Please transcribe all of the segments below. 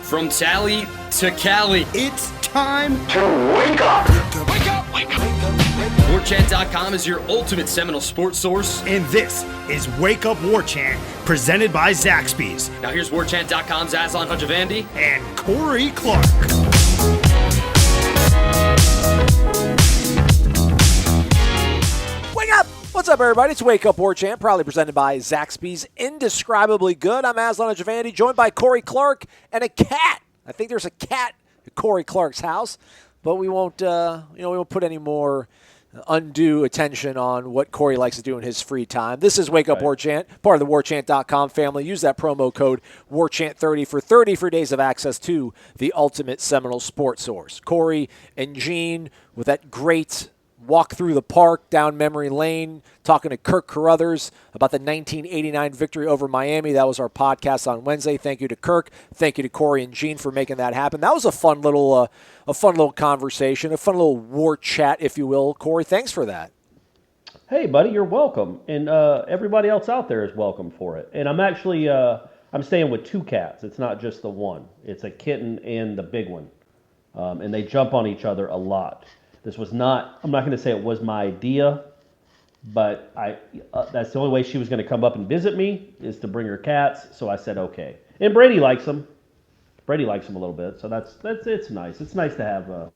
From Tally to Cali. It's time to wake up. Wake up, wake up. WarChant.com is your ultimate Seminole sports source. And this is Wake Up War Chant, presented by Zaxby's. Now here's WarChant.com's Aslan Hajavandi and Corey Clark. Wake up! What's up, everybody? It's Wake Up War Chant, proudly presented by Zaxby's Indescribably Good. I'm Aslan Hajavandi, joined by Corey Clark and a cat. I think there's a cat at Corey Clark's house, but we won't, we won't put any more undue attention on what Corey likes to do in his free time. This is Wake Up War Chant, part of the WarChant.com family. Use that promo code WarChant30 for 30 free days of access to the ultimate Seminole sports source. Corey and Gene with that great walk through the park down memory lane, talking to Kirk Carruthers about the 1989 victory over Miami. That was our podcast on Wednesday. Thank you to Kirk. Thank you to Corey and Gene for making that happen. That was a fun little conversation, a fun little war chat, if you will. Corey, thanks for that. Hey, buddy, you're welcome. And everybody else out there is welcome for it. And I'm actually I'm staying with two cats. It's not just the one. It's a kitten and the big one. And they jump on each other a lot. This was not, I'm not going to say it was my idea, but that's the only way she was going to come up and visit me is to bring her cats. So I said, okay. And Brady likes them. Brady likes them a little bit. So it's nice. It's nice to have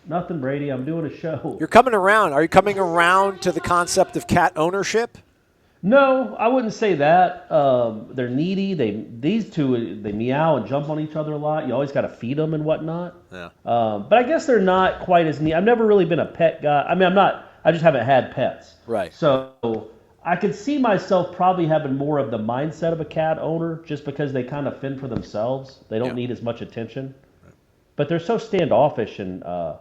nothing, Brady. I'm doing a show. You're coming around. Are you coming around to the concept of cat ownership? No, I wouldn't say that. They're needy. These two, they meow and jump on each other a lot. You always got to feed them and whatnot. Yeah. But I guess they're not quite as neat. I've never really been a pet guy. I mean, I just haven't had pets. Right. So I could see myself probably having more of the mindset of a cat owner just because they kind of fend for themselves. They don't need as much attention. Right. But they're so standoffish and I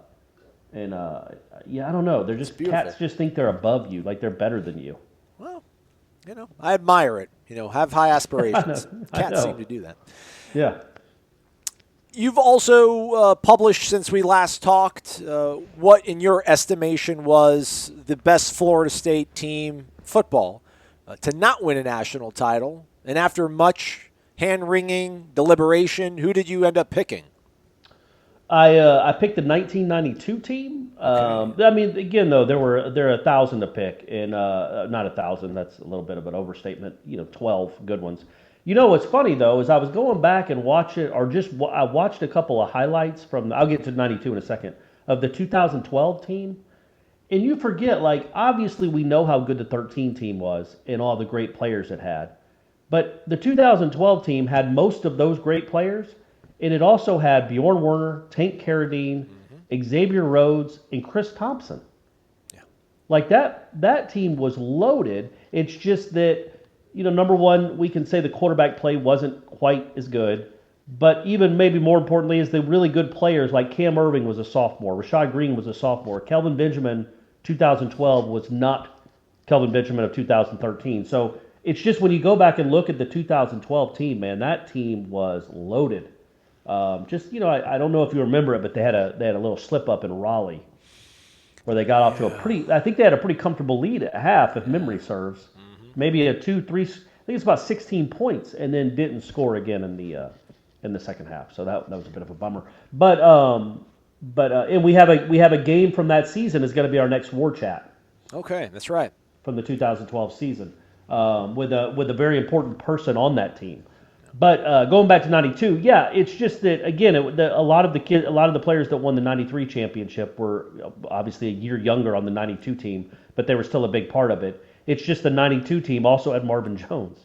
don't know. They're just, cats just think they're above you, like they're better than you. Well, I admire it. Have high aspirations. Cats seem to do that. Yeah. You've also published, since we last talked, what, in your estimation, was the best Florida State team football to not win a national title. And after much hand-wringing deliberation, who did you end up picking? I picked the 1992 team. Okay. I mean, again, though, there are 1,000 to pick, and not 1,000. That's a little bit of an overstatement. 12 good ones. What's funny though is I was going back and watching, I watched a couple of highlights from. I'll get to 92 in a second of the 2012 team, and you forget, like, obviously we know how good the 13 team was and all the great players it had, but the 2012 team had most of those great players. And it also had Bjorn Werner, Tank Carradine, Xavier Rhodes, and Chris Thompson. Yeah. Like that team was loaded. It's just that, number one, we can say the quarterback play wasn't quite as good. But even maybe more importantly is the really good players like Cam Irving was a sophomore. Rashad Green was a sophomore. Kelvin Benjamin, 2012, was not Kelvin Benjamin of 2013. So it's just when you go back and look at the 2012 team, man, that team was loaded. I don't know if you remember it, but they had a little slip up in Raleigh where they got off to I think they had a pretty comfortable lead at half, if memory serves. Maybe a 2-3, I think it's about 16 points, and then didn't score again in the second half. So that was a bit of a bummer. But and we have a game from that season is going to be our next war chat. Okay, that's right. From the 2012 season, with a very important person on that team. But going back to 92, it's just that, again, a lot of the players that won the 93 championship were obviously a year younger on the 92 team, but they were still a big part of it. It's just the 92 team also had Marvin Jones.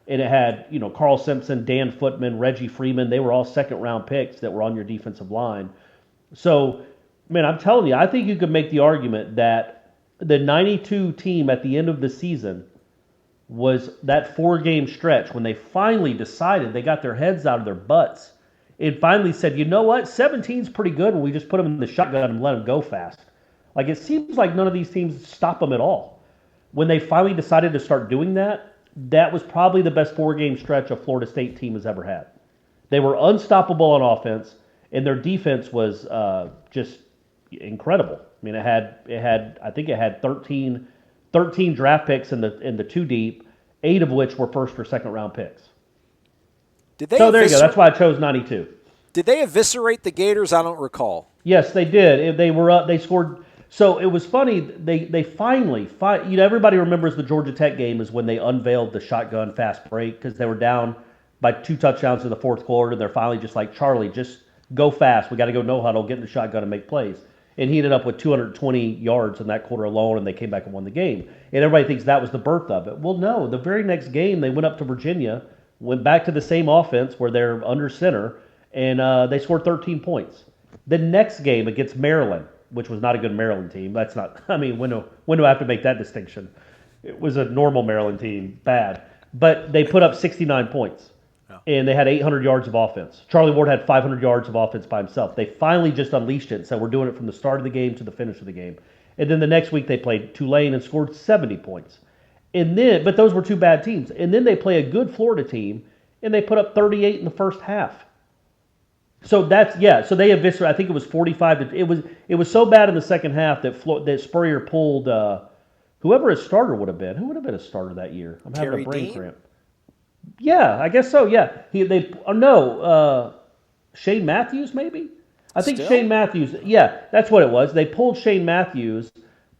And it had, Carl Simpson, Dan Footman, Reggie Freeman. They were all second-round picks that were on your defensive line. So, man, I'm telling you, I think you could make the argument that the 92 team at the end of the season was that 4-game stretch when they finally decided, they got their heads out of their butts and finally said, you know what, 17's pretty good when we just put them in the shotgun and let them go fast. Like, it seems like none of these teams stop them at all. When they finally decided to start doing that, that was probably the best 4-game stretch a Florida State team has ever had. They were unstoppable on offense, and their defense was just incredible. I mean, I think it had 13 draft picks in the 2 deep, 8 of which were first or second round picks. Did they So there you go. That's why I chose 92. Did they eviscerate the Gators? I don't recall. Yes, they did. They were up. They scored. So it was funny. They finally, everybody remembers the Georgia Tech game is when they unveiled the shotgun fast break because they were down by 2 touchdowns in the fourth quarter. And they're finally just like, Charlie, just go fast. We got to go no huddle, get in the shotgun and make plays. And he ended up with 220 yards in that quarter alone, and they came back and won the game. And everybody thinks that was the birth of it. Well, no. The very next game, they went up to Virginia, went back to the same offense where they're under center, and they scored 13 points. The next game against Maryland, which was not a good Maryland team. That's not. I mean, when do I have to make that distinction? It was a normal Maryland team, bad, but they put up 69 points. And they had 800 yards of offense. Charlie Ward had 500 yards of offense by himself. They finally just unleashed it and said, we're doing it from the start of the game to the finish of the game. And then the next week they played Tulane and scored 70 points. But those were 2 bad teams. And then they play a good Florida team, and they put up 38 in the first half. So so they eviscerated. I think it was 45. It was so bad in the second half that Spurrier pulled whoever his starter would have been. Who would have been a starter that year? I'm having a brain cramp. Yeah, I guess so. Yeah, Shane Matthews maybe. I think Shane Matthews. Yeah, that's what it was. They pulled Shane Matthews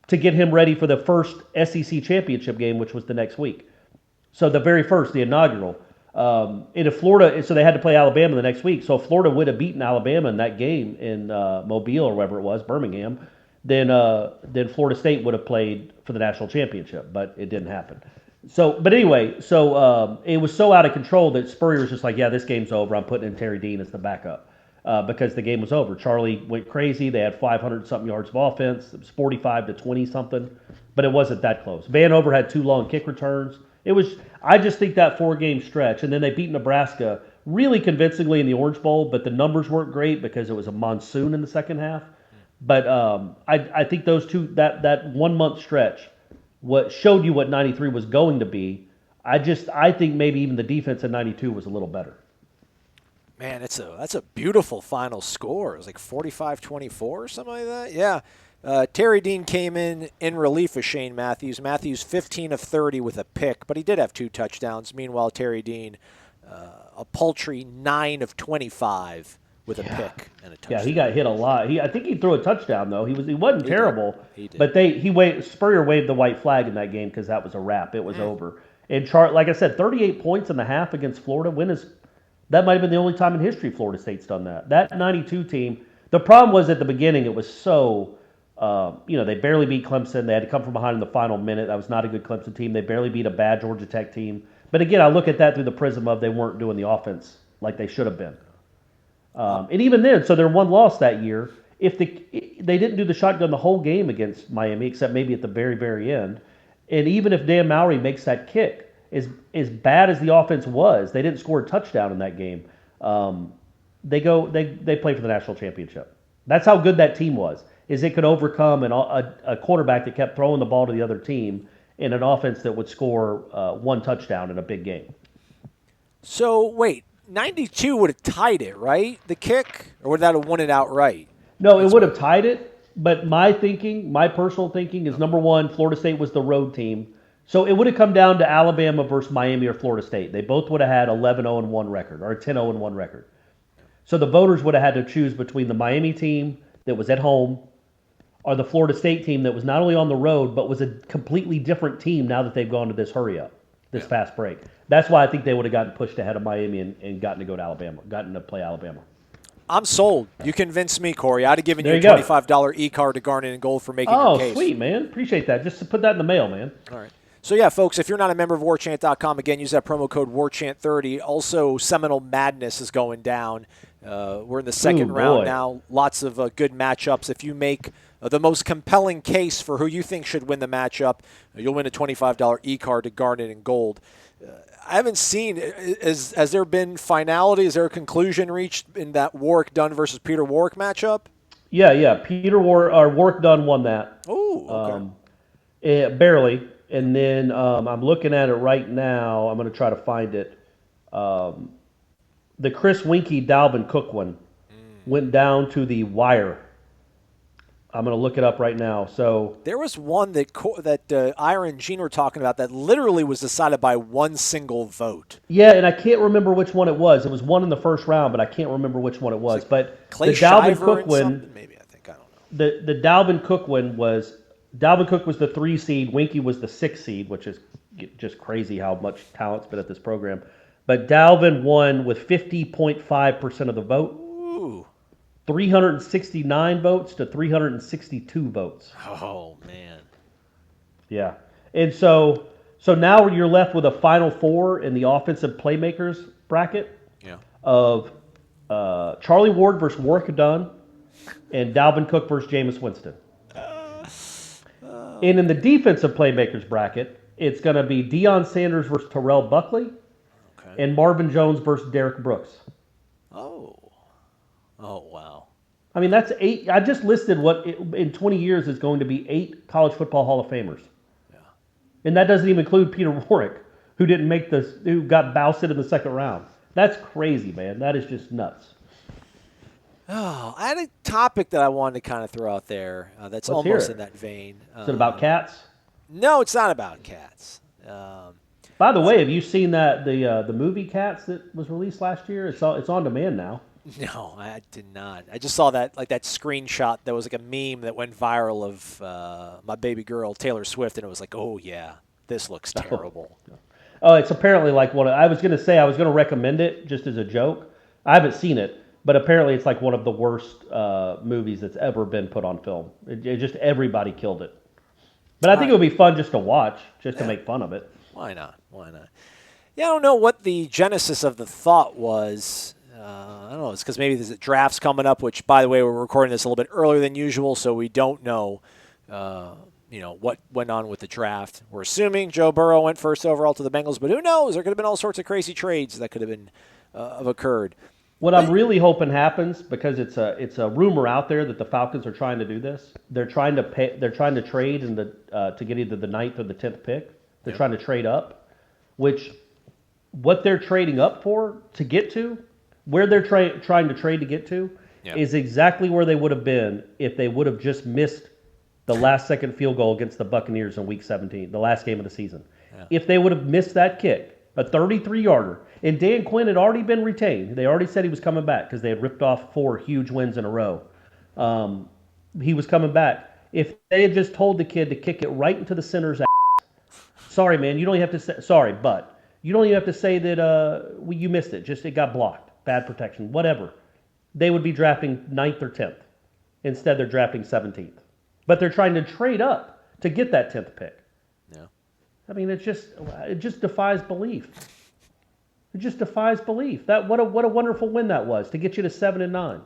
to get him ready for the first SEC championship game, which was the next week. So the very first, the inaugural. In Florida, so they had to play Alabama the next week. So if Florida would have beaten Alabama in that game in Mobile or wherever it was, Birmingham, then Florida State would have played for the national championship, but it didn't happen. So, but anyway, it was so out of control that Spurrier was just like, yeah, this game's over. I'm putting in Terry Dean as the backup because the game was over. Charlie went crazy. They had 500-something yards of offense. It was 45 to 20-something, but it wasn't that close. Vanover had 2 long kick returns. I just think that 4-game stretch, and then they beat Nebraska really convincingly in the Orange Bowl, but the numbers weren't great because it was a monsoon in the second half. But I think those two, that 1-month stretch, what showed you what 93 was going to be. I think maybe even the defense in 92 was a little better. Man, that's a beautiful final score. It was like 45-24 or something like that. Yeah. Terry Dean came in relief of Shane Matthews. Matthews 15 of 30 with a pick, but he did have 2 touchdowns. Meanwhile, Terry Dean, a paltry 9 of 25 with a pick and a touchdown. Yeah, he got hit a lot. I think he threw a touchdown though. He wasn't terrible. He did. But Spurrier waved the white flag in that game because that was a wrap. It was over. And like I said, 38 points in the half against Florida. That might have been the only time in history Florida State's done that. That 92 team. The problem was at the beginning it was so. They barely beat Clemson. They had to come from behind in the final minute. That was not a good Clemson team. They barely beat a bad Georgia Tech team. But again, I look at that through the prism of they weren't doing the offense like they should have been. And even then, so their one loss that year, if they didn't do the shotgun the whole game against Miami, except maybe at the very, very end, and even if Dan Mowry makes that kick, as bad as the offense was, they didn't score a touchdown in that game. They play for the national championship. That's how good that team was. Is it could overcome a quarterback that kept throwing the ball to the other team in an offense that would score 1 touchdown in a big game. So, wait, 92 would have tied it, right? The kick? Or would that have won it outright? No, it would have tied it, but my personal thinking is, number one, Florida State was the road team. So it would have come down to Alabama versus Miami or Florida State. They both would have had 11-0-1 record or a 10-0-1 record. So the voters would have had to choose between the Miami team that was at home or the Florida State team that was not only on the road but was a completely different team now that they've gone to this hurry-up, this fast break. That's why I think they would have gotten pushed ahead of Miami and gotten to go to Alabama, gotten to play Alabama. I'm sold. You convinced me, Corey. I'd have given you a $25 e-card to Garnet and Gold for making your case. Oh, sweet, man. Appreciate that. Just to put that in the mail, man. All right. So, yeah, folks, if you're not a member of WarChant.com, again, use that promo code WarChant30. Also, Seminole Madness is going down. We're in the second round now. Lots of good matchups. If you make the most compelling case for who you think should win the matchup, you'll win a $25 e-card to Garnet and Gold. I haven't seen, has there been finality? Is there a conclusion reached in that Warwick Dunn versus Peter Warwick matchup? Yeah. Warwick Dunn won that. Oh, okay. Barely. And then I'm looking at it right now. I'm going to try to find it. The Chris Winkie Dalvin Cook one went down to the wire. I'm going to look it up right now. So there was one that Ira and Gene were talking about that literally was decided by one single vote. Yeah, and I can't remember which one it was. It was one in the first round, but I can't remember which one it was. But Clay the Dalvin Shiver Cook and one, something? Maybe, I think. I don't know. the Dalvin Cook one was Dalvin Cook was the 3 seed. Winky was the 6 seed, which is just crazy how much talent's been at this program. But Dalvin won with 50.5% of the vote. Ooh. 369 votes to 362 votes. Oh, man. Yeah. And so now you're left with a Final Four in the offensive playmakers bracket of Charlie Ward versus Warwick Dunn and Dalvin Cook versus Jameis Winston. And in the defensive playmakers bracket, it's going to be Deion Sanders versus Terrell Buckley and Marvin Jones versus Derek Brooks. Oh, wow. I mean, that's 8. I just listed what in 20 years is going to be 8 college football Hall of Famers. Yeah. And that doesn't even include Peter Warwick, who didn't make who got ousted in the second round. That's crazy, man. That is just nuts. Oh, I had a topic that I wanted to kind of throw out there that's almost in that vein. Is it about cats? No, it's not about cats. By the way, have you seen the movie Cats that was released last year? It's on demand now. No, I did not. I just saw that screenshot that was like a meme that went viral of my baby girl Taylor Swift, and it was like, oh yeah, this looks terrible. Oh, it's apparently like I was going to recommend it just as a joke. I haven't seen it, but apparently it's like one of the worst movies that's ever been put on film. It just everybody killed it. But I think it would be fun just to watch, just to make fun of it. Why not? Yeah, I don't know what the genesis of the thought was. I don't know. It's because maybe there's drafts coming up, which, by the way, we're recording this a little bit earlier than usual, so we don't know, what went on with the draft. We're assuming Joe Burrow went first overall to the Bengals, but who knows? There could have been all sorts of crazy trades that could have been have occurred. What I'm really hoping happens, because it's a rumor out there that the Falcons are trying to do this. They're trying to trade to get either the 9th or the 10th pick. They're trying to trade up, which what they're trading up for to get to. Where they're trying to trade to get to is exactly where they would have been if they would have just missed the last-second field goal against the Buccaneers in Week 17, the last game of the season. Yeah. If they would have missed that kick, a 33-yarder, and Dan Quinn had already been retained. They already said he was coming back because they had ripped off 4 huge wins in a row. He was coming back. If they had just told the kid to kick it right into the center's ass, sorry, man, you don't even have to say, sorry, but you don't even have to say that you missed it. Just it got blocked. Bad protection, whatever. They would be drafting 9th or 10th. Instead, they're drafting 17th. But they're trying to trade up to get that 10th pick. Yeah. I mean, it just defies belief. It just defies belief. What a wonderful win that was to get you to 7-9.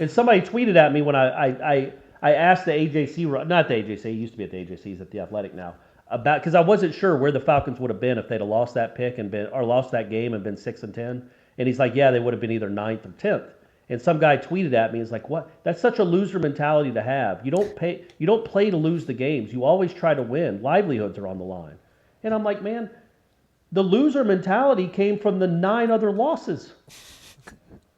And somebody tweeted at me when I asked the AJC, not the AJC, he used to be at the AJC, he's at the Athletic now, because I wasn't sure where the Falcons would have been if they'd have lost that pick or lost that game and been 6-10. And he's like, yeah, they would have been either 9th or 10th. And some guy tweeted at me, he's like, what? That's such a loser mentality to have. You don't play to lose the games. You always try to win. Livelihoods are on the line. And I'm like, man, the loser mentality came from the 9 other losses.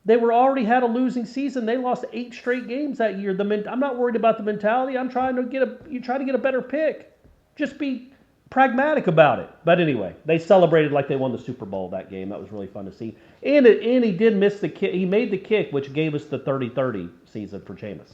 They already had a losing season. They lost 8 straight games that year. I'm not worried about the mentality. I'm trying to get a better pick. Just be pragmatic about it. But anyway, they celebrated like they won the Super Bowl that game. That was really fun to see. And he did miss the kick. He made the kick, which gave us the 30-30 season for Jameis.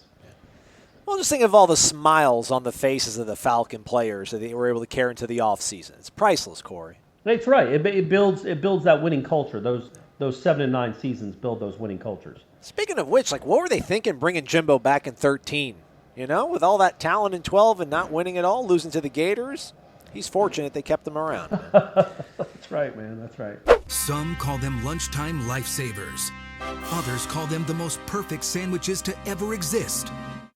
Well, just think of all the smiles on the faces of the Falcon players that they were able to carry into the offseason. It's priceless, Corey. That's right. It builds that winning culture. Those 7-9 seasons build those winning cultures. Speaking of which, what were they thinking bringing Jimbo back in 13? With all that talent in 12 and not winning at all, losing to the Gators. He's fortunate they kept him around. That's right, man. That's right. Some call them lunchtime lifesavers. Others call them the most perfect sandwiches to ever exist.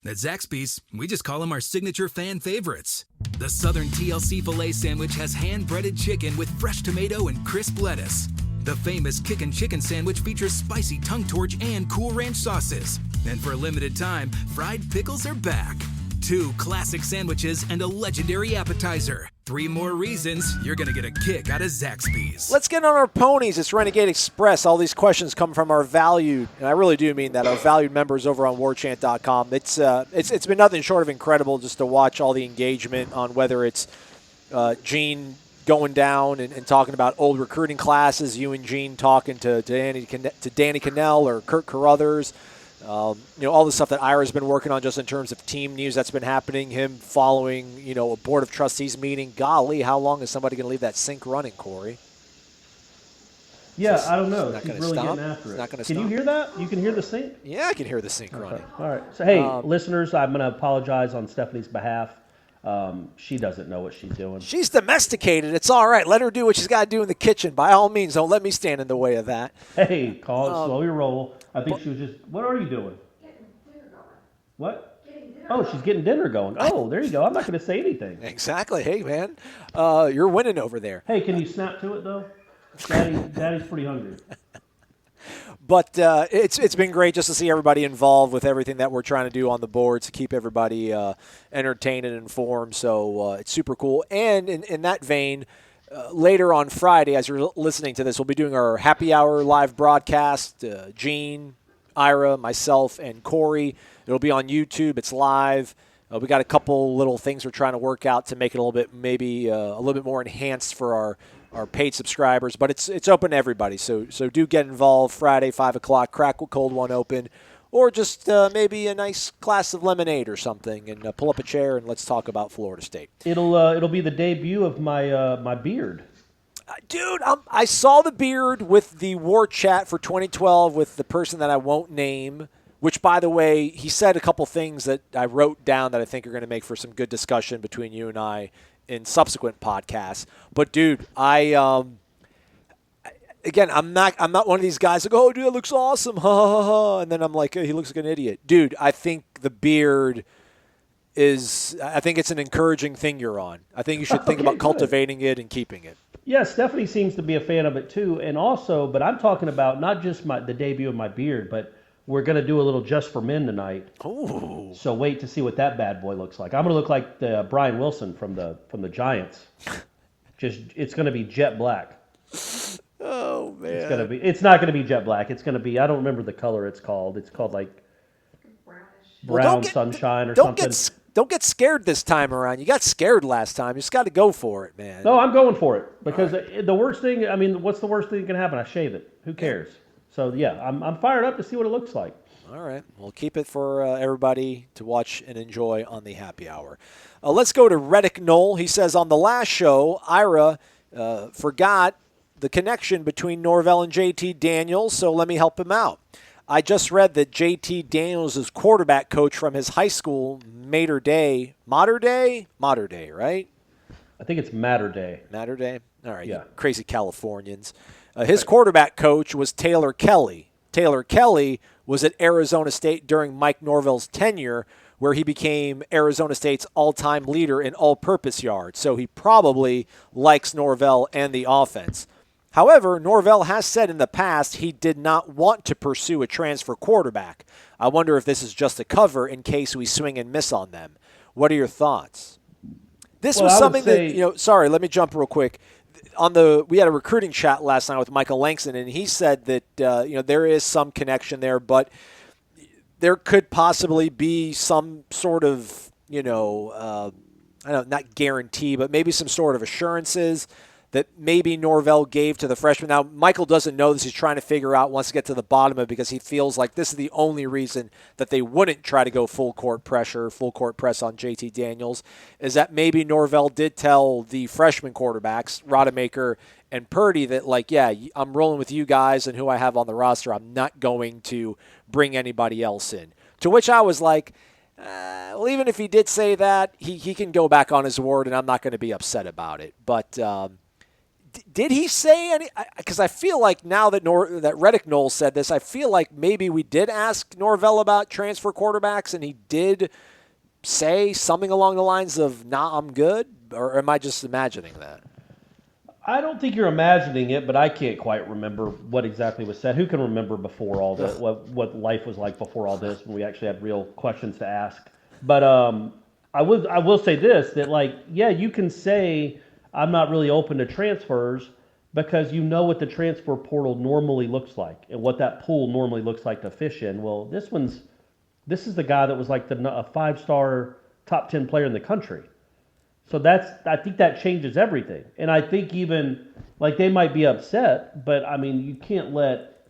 At Zaxby's, we just call them our signature fan favorites. The Southern TLC Filet Sandwich has hand-breaded chicken with fresh tomato and crisp lettuce. The famous Kickin' Chicken Sandwich features spicy tongue torch and Cool Ranch sauces. And for a limited time, fried pickles are back. 2 classic sandwiches and a legendary appetizer. 3 more reasons you're going to get a kick out of Zaxby's. Let's get on our ponies. It's Renegade Express. All these questions come from our valued, and I really do mean that, our valued members over on warchant.com. It's been nothing short of incredible just to watch all the engagement on whether it's Gene going down and talking about old recruiting classes, you and Gene talking to Danny Cannell or Kurt Carruthers. All the stuff that Ira's been working on just in terms of team news that's been happening, him following, a board of trustees meeting. Golly, how long is somebody going to leave that sink running, Corey? Yeah, I don't know. Not She's going to really stop. getting after it. Not going to Can stop. you hear that? You can hear the sink? Yeah, I can hear the sink running. All right. So, hey, listeners, I'm going to apologize on Stephanie's behalf. She doesn't know what she's doing. She's domesticated. It's all right. Let her do what she's got to do in the kitchen. By all means, don't let me stand in the way of that. Hey, call it slow your roll. I think she was just, what are you doing? Getting dinner going. What? Getting dinner Oh, she's getting dinner going. Oh, there you go. I'm not going to say anything. Exactly. Hey, man, you're winning over there. Hey, can you snap to it, though? Daddy's pretty hungry. But it's been great just to see everybody involved with everything that we're trying to do on the board to keep everybody entertained and informed. So it's super cool. And in that vein, later on Friday, as you're listening to this, we'll be doing our happy hour live broadcast. Gene, Ira, myself, and Corey. It'll be on YouTube. It's live. We got a couple little things we're trying to work out to make it a little bit, maybe a little bit more enhanced for our paid subscribers, but it's open to everybody. So do get involved. Friday, 5 o'clock, crack a cold one open, or just maybe a nice glass of lemonade or something, and pull up a chair and let's talk about Florida State. It'll be the debut of my beard. Dude, I saw the beard with the War Chat for 2012 with the person that I won't name, which, by the way, he said a couple things that I wrote down that I think are going to make for some good discussion between you and I in subsequent podcasts. But dude, I'm not one of these guys that go, oh dude, that looks awesome, ha ha ha, and then I'm like, hey, he looks like an idiot. Dude, I think the beard I think it's an encouraging thing you're on. I think you should think about cultivating it and keeping it. Yeah, Stephanie seems to be a fan of it too, and also, but I'm talking about not just the debut of my beard, but we're going to do a little Just for Men tonight. Oh. So wait to see what that bad boy looks like. I'm going to look like the Brian Wilson from the Giants. It's going to be jet black. Oh man. It's not going to be jet black. It's going to be, I don't remember the color it's called. It's called like brown sunshine or something. Don't get scared this time around. You got scared last time. You just got to go for it, man. No, I'm going for it because the worst thing, what's the worst thing that can happen? I shave it. Who cares? So, yeah, I'm fired up to see what it looks like. All right. We'll keep it for everybody to watch and enjoy on the happy hour. Let's go to Reddick Knoll. He says, on the last show, Ira forgot the connection between Norvell and JT Daniels, so let me help him out. I just read that JT Daniels is quarterback coach from his high school, Mater Day, right? I think it's Mater Day. Mater Day? All right, yeah. You crazy Californians. His quarterback coach was Taylor Kelly. Taylor Kelly was at Arizona State during Mike Norvell's tenure, where he became Arizona State's all-time leader in all-purpose yards. So he probably likes Norvell and the offense. However, Norvell has said in the past he did not want to pursue a transfer quarterback. I wonder if this is just a cover in case we swing and miss on them. What are your thoughts? This was something that, sorry, let me jump real quick. We had a recruiting chat last night with Michael Langston, and he said that there is some connection there, but there could possibly be some sort of not guarantee, but maybe some sort of assurances that maybe Norvell gave to the freshman. Now, Michael doesn't know this. He's trying to figure out, wants to get to the bottom of it because he feels like this is the only reason that they wouldn't try to go full court press on JT Daniels, is that maybe Norvell did tell the freshman quarterbacks, Rodemaker and Purdy, that I'm rolling with you guys and who I have on the roster. I'm not going to bring anybody else in. To which I was like, well, even if he did say that, he can go back on his word, and I'm not going to be upset about it. But did he say any? Because I feel like now that that Reddick Knoll said this, I feel like maybe we did ask Norvell about transfer quarterbacks, and he did say something along the lines of, nah, I'm good? Or am I just imagining that? I don't think you're imagining it, but I can't quite remember what exactly was said. Who can remember before all this, what life was like before all this, when we actually had real questions to ask? But I will say this, that like, yeah, you can say I'm not really open to transfers because you know what the transfer portal normally looks like and what that pool normally looks like to fish in. Well, this is the guy that was like a 5-star top 10 player in the country. So I think that changes everything. And I think even like they might be upset, but I mean, you can't let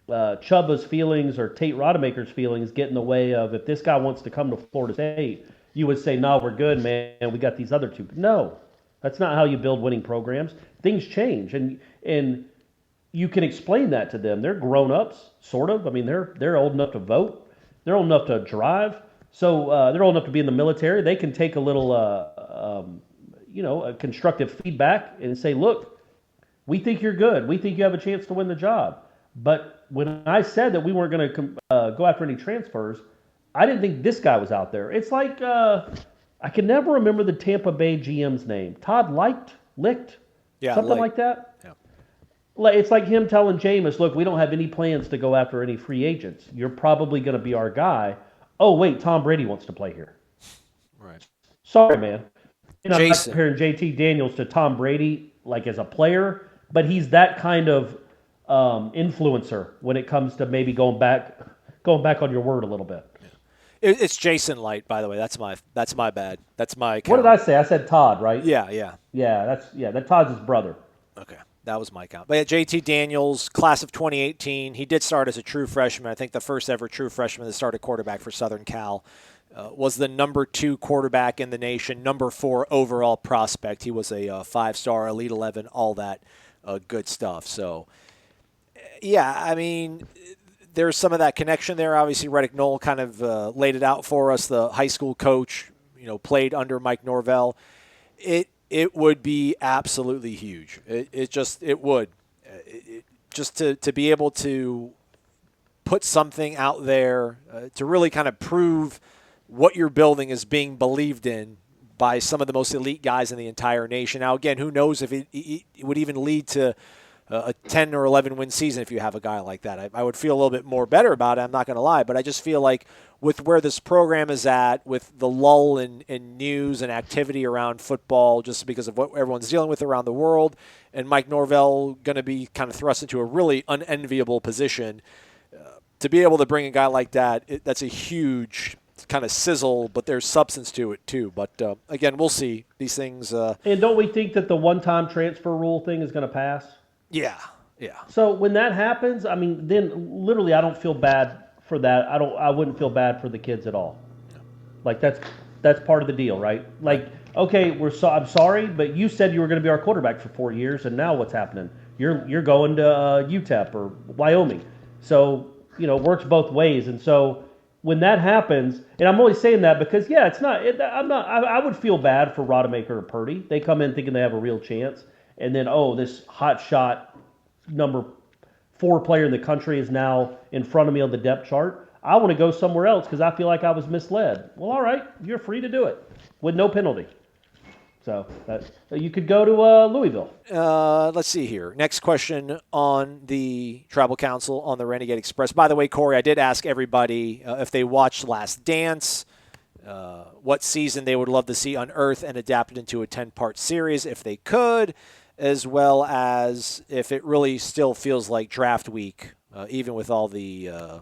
Chubba's feelings or Tate Rodemaker's feelings get in the way of if this guy wants to come to Florida State, you would say, no, we're good, man. We got these other two. No, that's not how you build winning programs. Things change, and you can explain that to them. They're grown-ups, sort of. I mean, they're old enough to vote. They're old enough to drive. So they're old enough to be in the military. They can take a little, a constructive feedback and say, look, we think you're good. We think you have a chance to win the job. But when I said that we weren't going to go after any transfers, I didn't think this guy was out there. It's like I can never remember the Tampa Bay GM's name. Todd Licht, something like that. Yeah. It's like him telling Jameis, look, we don't have any plans to go after any free agents. You're probably going to be our guy. Oh, wait, Tom Brady wants to play here. Right. Sorry, man. I'm not Jason. comparing JT Daniels to Tom Brady like as a player, but he's that kind of influencer when it comes to maybe going back on your word a little bit. It's Jason Light, by the way. That's my bad. That's my count. What did I say? I said Todd, right? Yeah. That Todd's his brother. Okay. That was my count. But yeah, JT Daniels, class of 2018, he did start as a true freshman. I think the first ever true freshman that started quarterback for Southern Cal. Was the number 2 quarterback in the nation, number 4 overall prospect. He was a 5-star, Elite 11, all that good stuff. So, yeah, I mean, there's some of that connection there. Obviously, Reddick Knoll kind of laid it out for us. The high school coach, played under Mike Norvell. It would be absolutely huge. It would. Just to be able to put something out there to really kind of prove what you're building is being believed in by some of the most elite guys in the entire nation. Now, again, who knows if it would even lead to a 10 or 11 win season if you have a guy like that. I would feel a little bit more better about it, I'm not going to lie, but I just feel like with where this program is at, with the lull in news and activity around football, just because of what everyone's dealing with around the world, and Mike Norvell going to be kind of thrust into a really unenviable position, to be able to bring a guy like that, that's a huge kind of sizzle, but there's substance to it too. But again, we'll see these things. And don't we think that the one-time transfer rule thing is going to pass? Yeah. So when that happens, I mean, then literally I don't feel bad for that. I wouldn't feel bad for the kids at all. Like that's part of the deal, right? Like, okay, I'm sorry, but you said you were going to be our quarterback for 4 years, and now what's happening? You're going to UTEP or Wyoming. So, it works both ways. And so when that happens, and I'm only saying that because, yeah, I would feel bad for Rodemaker or Purdy. They come in thinking they have a real chance. And then, this hot shot number 4 player in the country is now in front of me on the depth chart. I want to go somewhere else because I feel like I was misled. Well, all right, you're free to do it with no penalty. So you could go to Louisville. Let's see here. Next question on the Tribal Council on the Renegade Express. By the way, Corey, I did ask everybody if they watched Last Dance, what season they would love to see unearthed and adapted into a 10-part series if they could, as well as if it really still feels like draft week, even with all the,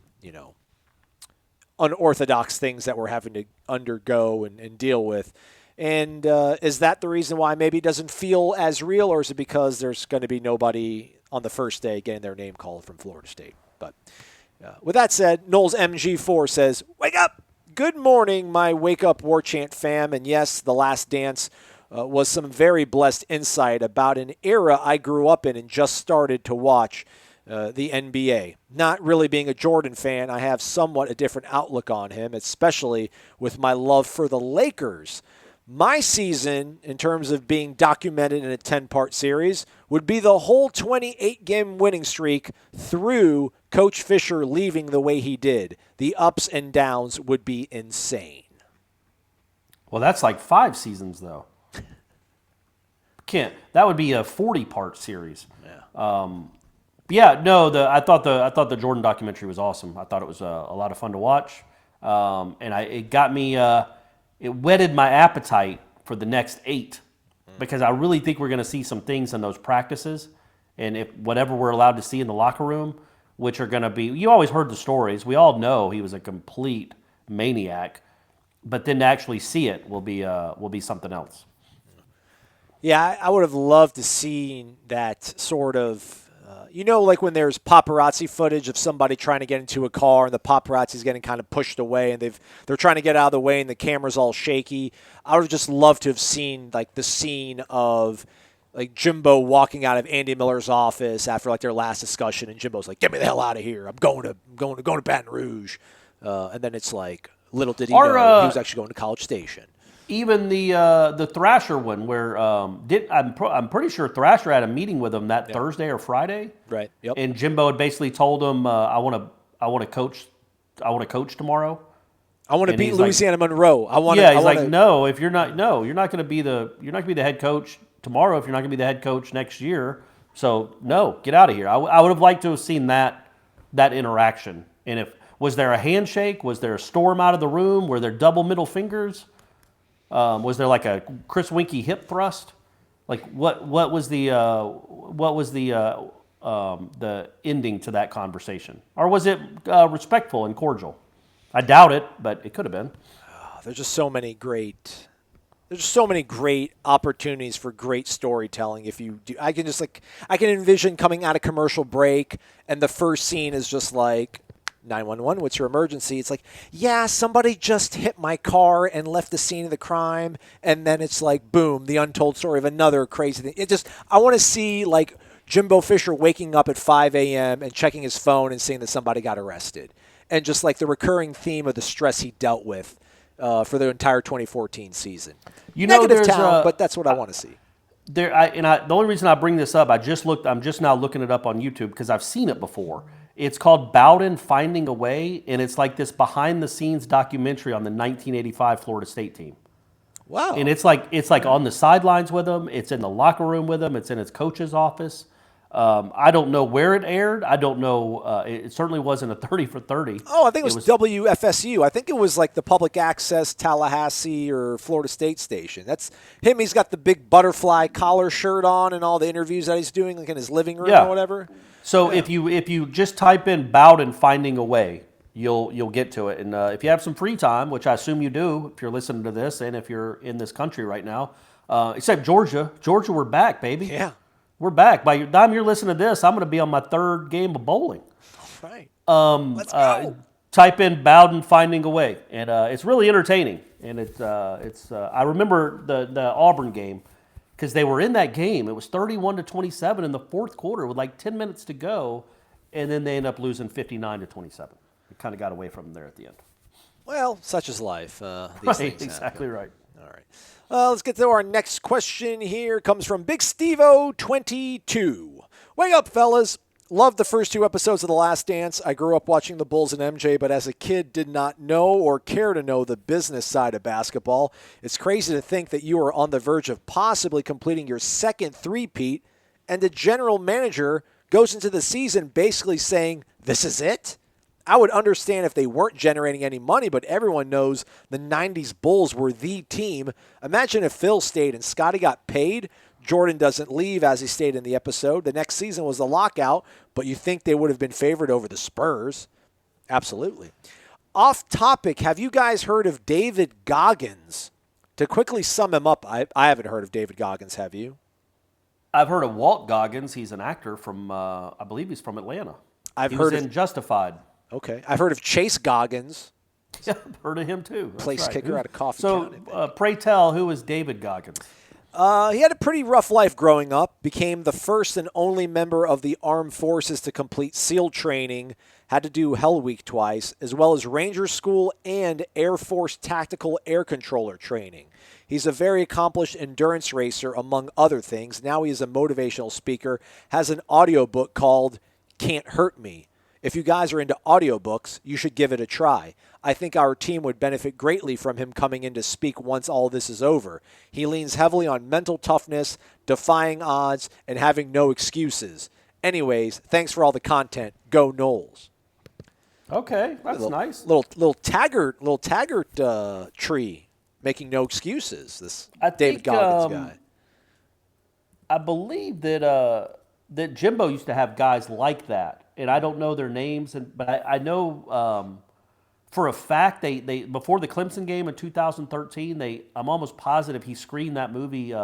unorthodox things that we're having to undergo and deal with. And is that the reason why maybe it doesn't feel as real, or is it because there's going to be nobody on the first day getting their name called from Florida State? But with that said, Knowles MG4 says, "Wake up! Good morning, my Wake Up War Chant fam." And yes, The Last Dance was some very blessed insight about an era I grew up in and just started to watch the NBA. Not really being a Jordan fan, I have somewhat a different outlook on him, especially with my love for the Lakers. My season, in terms of being documented in a 10-part series, would be the whole 28-game winning streak through Coach Fisher leaving the way he did. The ups and downs would be insane. Well, that's like 5 seasons, though. Kent, that would be a 40-part series. Yeah. I thought the Jordan documentary was awesome. I thought it was a lot of fun to watch, and it got me it whetted my appetite for the next 8 because I really think we're going to see some things in those practices and if whatever we're allowed to see in the locker room, which are going to be, you always heard the stories. We all know he was a complete maniac, but then to actually see it will be something else. Yeah, I would have loved to see that sort of, like when there's paparazzi footage of somebody trying to get into a car and the paparazzi's getting kind of pushed away and they're trying to get out of the way and the camera's all shaky. I would have just loved to have seen like the scene of like Jimbo walking out of Andy Miller's office after like their last discussion, and Jimbo's like, "Get me the hell out of here! I'm going to Baton Rouge," and then it's like, little did he know he was actually going to College Station. Even the Thrasher one, where I'm pretty sure Thrasher had a meeting with him that Thursday or Friday, right? Yep. And Jimbo had basically told him, "I want to coach tomorrow. I want to beat Louisiana Monroe. He's like, no, if you're not going to be the head coach tomorrow. If you're not going to be the head coach next year, so no, get out of here." I would have liked to have seen that interaction. And was there a handshake? Was there a storm out of the room? Were there double middle fingers? Was there like a Chris Winkie hip thrust? Like what was the ending to that conversation, or was it respectful and cordial? I doubt it, but it could have been. There's just so many great opportunities for great storytelling. If you do, I can envision coming out of commercial break, and the first scene is just like, 911, what's your emergency? It's like, yeah, somebody just hit my car and left the scene of the crime. And then it's like, boom, the untold story of another crazy thing. I want to see like Jimbo Fisher waking up at 5 a.m. and checking his phone and seeing that somebody got arrested. And just like the recurring theme of the stress he dealt with for the entire 2014 season. Negative talent, but that's what I want to see. The only reason I bring this up, I'm just now looking it up on YouTube because I've seen it before. It's called Bowden Finding a Way, and it's like this behind-the-scenes documentary on the 1985 Florida State team. Wow! And it's like on the sidelines with him. It's in the locker room with him. It's in his coach's office. I don't know where it aired. I don't know. It certainly wasn't a 30 for 30. Oh, I think it was WFSU. I think it was like the public access Tallahassee or Florida State station. That's him. He's got the big butterfly collar shirt on and all the interviews that he's doing like in his living room or whatever. So if you just type in Bowden Finding a Way, you'll get to it. And if you have some free time, which I assume you do if you're listening to this and if you're in this country right now, except Georgia, we're back, baby. Yeah. We're back. By the time you're listening to this, I'm going to be on my 3rd game of bowling. All right. Let's go. Type in Bowden Finding a Way, and it's really entertaining. And it's I remember the Auburn game because they were in that game. It was 31-27 in the 4th quarter with like 10 minutes to go, and then they end up losing 59-27. It kind of got away from them there at the end. Well, such is life. Right, exactly right. All right. Let's get to our next question here. It comes from Big Stevo 22. Wake up, fellas. Loved the first 2 episodes of The Last Dance. I grew up watching the Bulls and MJ, but as a kid did not know or care to know the business side of basketball. It's crazy to think that you are on the verge of possibly completing your 2nd three-peat, and the general manager goes into the season basically saying, this is it? I would understand if they weren't generating any money, but everyone knows the 90s Bulls were the team. Imagine if Phil stayed and Scottie got paid. Jordan doesn't leave, as he stated in the episode. The next season was the lockout, but you think they would have been favored over the Spurs? Absolutely. Off topic, have you guys heard of David Goggins? To quickly sum him up, I haven't heard of David Goggins, have you? I've heard of Walt Goggins. He's an actor from, I believe he's from Atlanta. He was in Justified. Okay. I've heard of Chase Goggins. Yeah, I've heard of him too. That's Place right. kicker out of Coffee County. So, pray tell, who is David Goggins? He had a pretty rough life growing up, became the first and only member of the armed forces to complete SEAL training, had to do Hell Week twice, as well as Ranger School and Air Force Tactical Air Controller training. He's a very accomplished endurance racer, among other things. Now he is a motivational speaker, has an audiobook called Can't Hurt Me. If you guys are into audiobooks, you should give it a try. I think our team would benefit greatly from him coming in to speak once all this is over. He leans heavily on mental toughness, defying odds, and having no excuses. Anyways, thanks for all the content. Go Noles. Okay, that's nice. Little Taggart tree making no excuses, this I David think, Goggins guy. I believe that Jimbo used to have guys like that, and I don't know their names, but I know for a fact they before the Clemson game in 2013, I'm almost positive he screened that movie.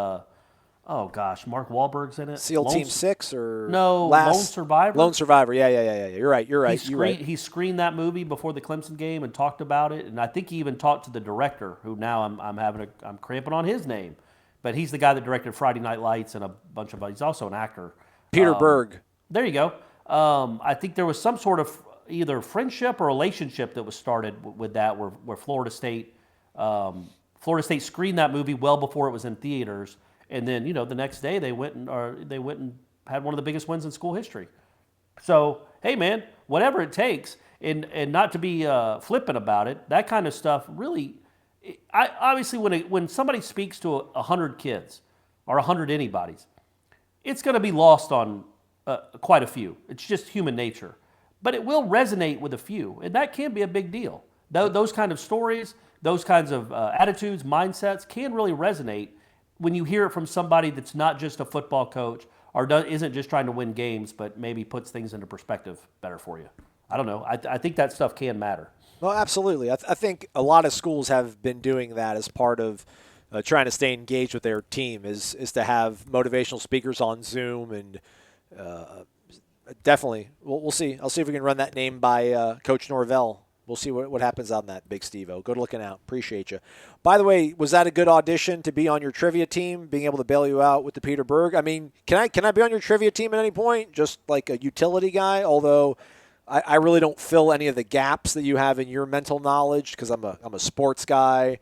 Oh gosh, Mark Wahlberg's in it. SEAL Team 6 or Lone Survivor. Lone Survivor. Yeah. You're right. He screened that movie before the Clemson game and talked about it, and I think he even talked to the director, who now I'm cramping on his name, but he's the guy that directed Friday Night Lights and a bunch of. He's also an actor. Peter Berg. There you go. I think there was some sort of either friendship or relationship that was started with that, where Florida State screened that movie well before it was in theaters. And then, the next day they went and had one of the biggest wins in school history. So, hey, man, whatever it takes, and not to be flippant about it, that kind of stuff really. Obviously, when somebody speaks to 100 kids or 100 anybody's, it's going to be lost on quite a few. It's just human nature, but it will resonate with a few, and that can be a big deal. Those kind of stories, those kinds of attitudes, mindsets can really resonate when you hear it from somebody that's not just a football coach or isn't just trying to win games, but maybe puts things into perspective better for you. I don't know. I think that stuff can matter. Well, absolutely. I think a lot of schools have been doing that as part of trying to stay engaged with their team is to have motivational speakers on Zoom, and definitely we'll see. I'll see if we can run that name by Coach Norvell. We'll see what happens on that, Big Steve-O. Good looking out. Appreciate you. By the way, was that a good audition to be on your trivia team, being able to bail you out with the Peter Berg? I mean, can I be on your trivia team at any point, just like a utility guy? Although I really don't fill any of the gaps that you have in your mental knowledge, because I'm a sports guy,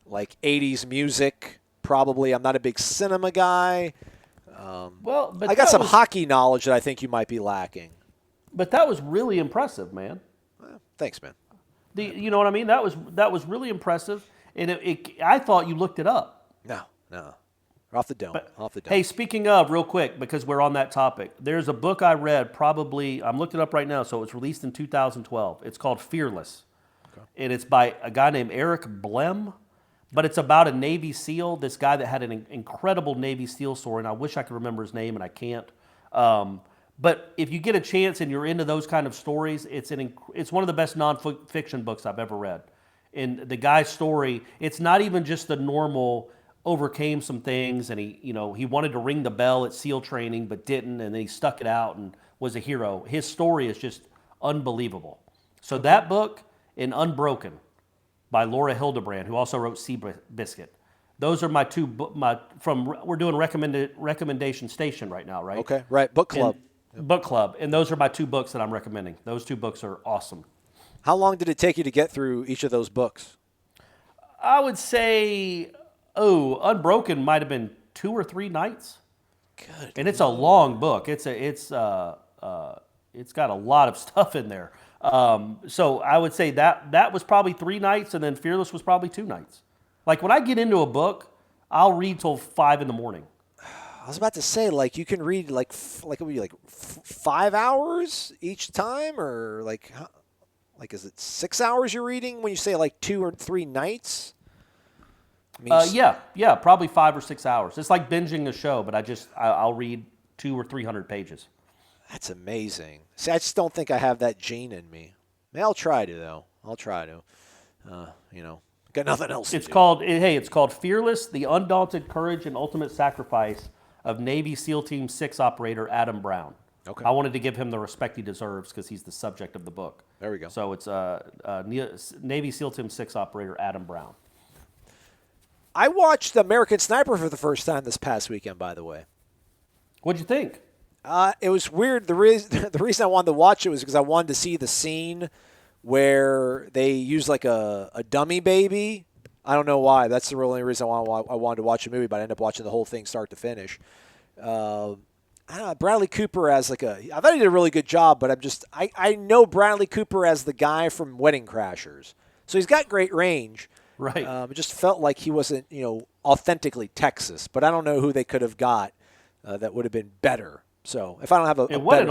like 80s music probably. I'm not a big cinema guy. But I got some hockey knowledge that I think you might be lacking. But that was really impressive, man. Well, thanks, man. You know what I mean? That was really impressive, and I thought you looked it up. No. Off the dome. Hey, speaking of, real quick, because we're on that topic, there's a book I read I'm looking it up right now, so it was released in 2012. It's called Fearless, and it's by a guy named Eric Blem, but it's about a Navy SEAL, this guy that had an incredible Navy SEAL story, and I wish I could remember his name, and I can't. But if you get a chance and you're into those kind of stories, it's one of the best nonfiction books I've ever read. And the guy's story, it's not even just the normal overcame some things, and he wanted to ring the bell at SEAL training but didn't, and then he stuck it out and was a hero. His story is just unbelievable. So that book and Unbroken by Laura Hildebrand, who also wrote Seabiscuit. Those are my two we're doing recommendation station right now, right? Okay, right. Book club. Book club, and those are my two books that I'm recommending. Those two books are awesome. How long did it take you to get through each of those books? I would say, Unbroken might have been 2 or 3 nights. Good. And it's a long book. It's got a lot of stuff in there. So I would say that was probably 3 nights, and then Fearless was probably 2 nights. Like when I get into a book, I'll read till 5 in the morning. I was about to say, like, you can read like 5 hours each time, or like is it 6 hours you're reading when you say like 2 or 3 nights? I mean, yeah, probably 5 or 6 hours. It's like binging a show, but I'll read 200 or 300 pages. That's amazing. See, I just don't think I have that gene in me. I'll try to, though. Got nothing else to do. It's called Fearless: The Undaunted Courage and Ultimate Sacrifice of Navy SEAL Team 6 operator Adam Brown. Okay. I wanted to give him the respect he deserves because he's the subject of the book. There we go. So it's Navy SEAL Team 6 operator Adam Brown. I watched American Sniper for the first time this past weekend, by the way. What'd you think? It was weird. The reason I wanted to watch it was because I wanted to see the scene where they use like a dummy baby. I don't know why. That's the only reason I wanted to watch a movie, but I ended up watching the whole thing start to finish. I don't know, Bradley Cooper as I thought he did a really good job, but I know Bradley Cooper as the guy from Wedding Crashers. So he's got great range. Right. It just felt like he wasn't, authentically Texas, but I don't know who they could have got that would have been better So if I don't have a what an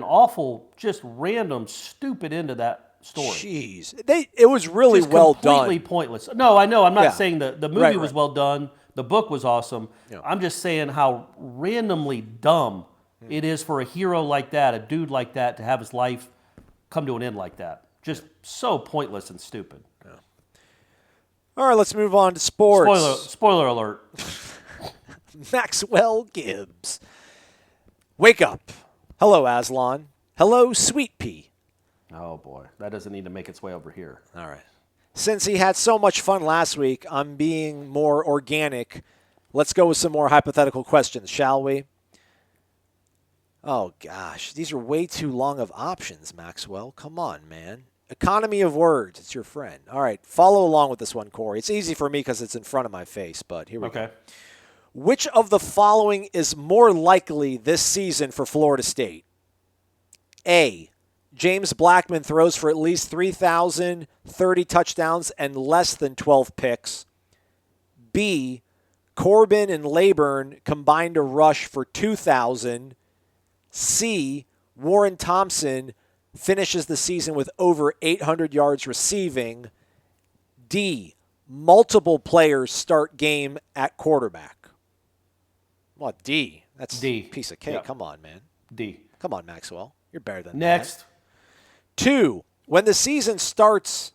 awful, just random, stupid end to that story. Jeez, it was really just well done. Completely pointless. No, I know. I'm not saying the movie Right. was well done. The book was awesome. Yeah. I'm just saying how randomly dumb it is for a hero like that, a dude like that, to have his life come to an end like that. Just so pointless and stupid. Yeah. All right, let's move on to sports. Spoiler alert. Maxwell Gibbs. Wake up. Hello, Aslan. Hello, Sweet Pea. Oh, boy. That doesn't need to make its way over here. All right. Since he had so much fun last week, I'm being more organic. Let's go with some more hypothetical questions, shall we? Oh, gosh. These are way too long of options, Maxwell. Come on, man. Economy of words. It's your friend. All right. Follow along with this one, Corey. It's easy for me because it's in front of my face, but here we go. Which of the following is more likely this season for Florida State? A, James Blackman throws for at least 3,030 touchdowns and less than 12 picks. B, Corbin and Leyburn combined to rush for 2,000. C, Warren Thompson finishes the season with over 800 yards receiving. D, multiple players start game at quarterback. Well, D. That's D. Piece of cake. Yep. Come on, man. D. Come on, Maxwell. You're better than Next. that. 2, when the season starts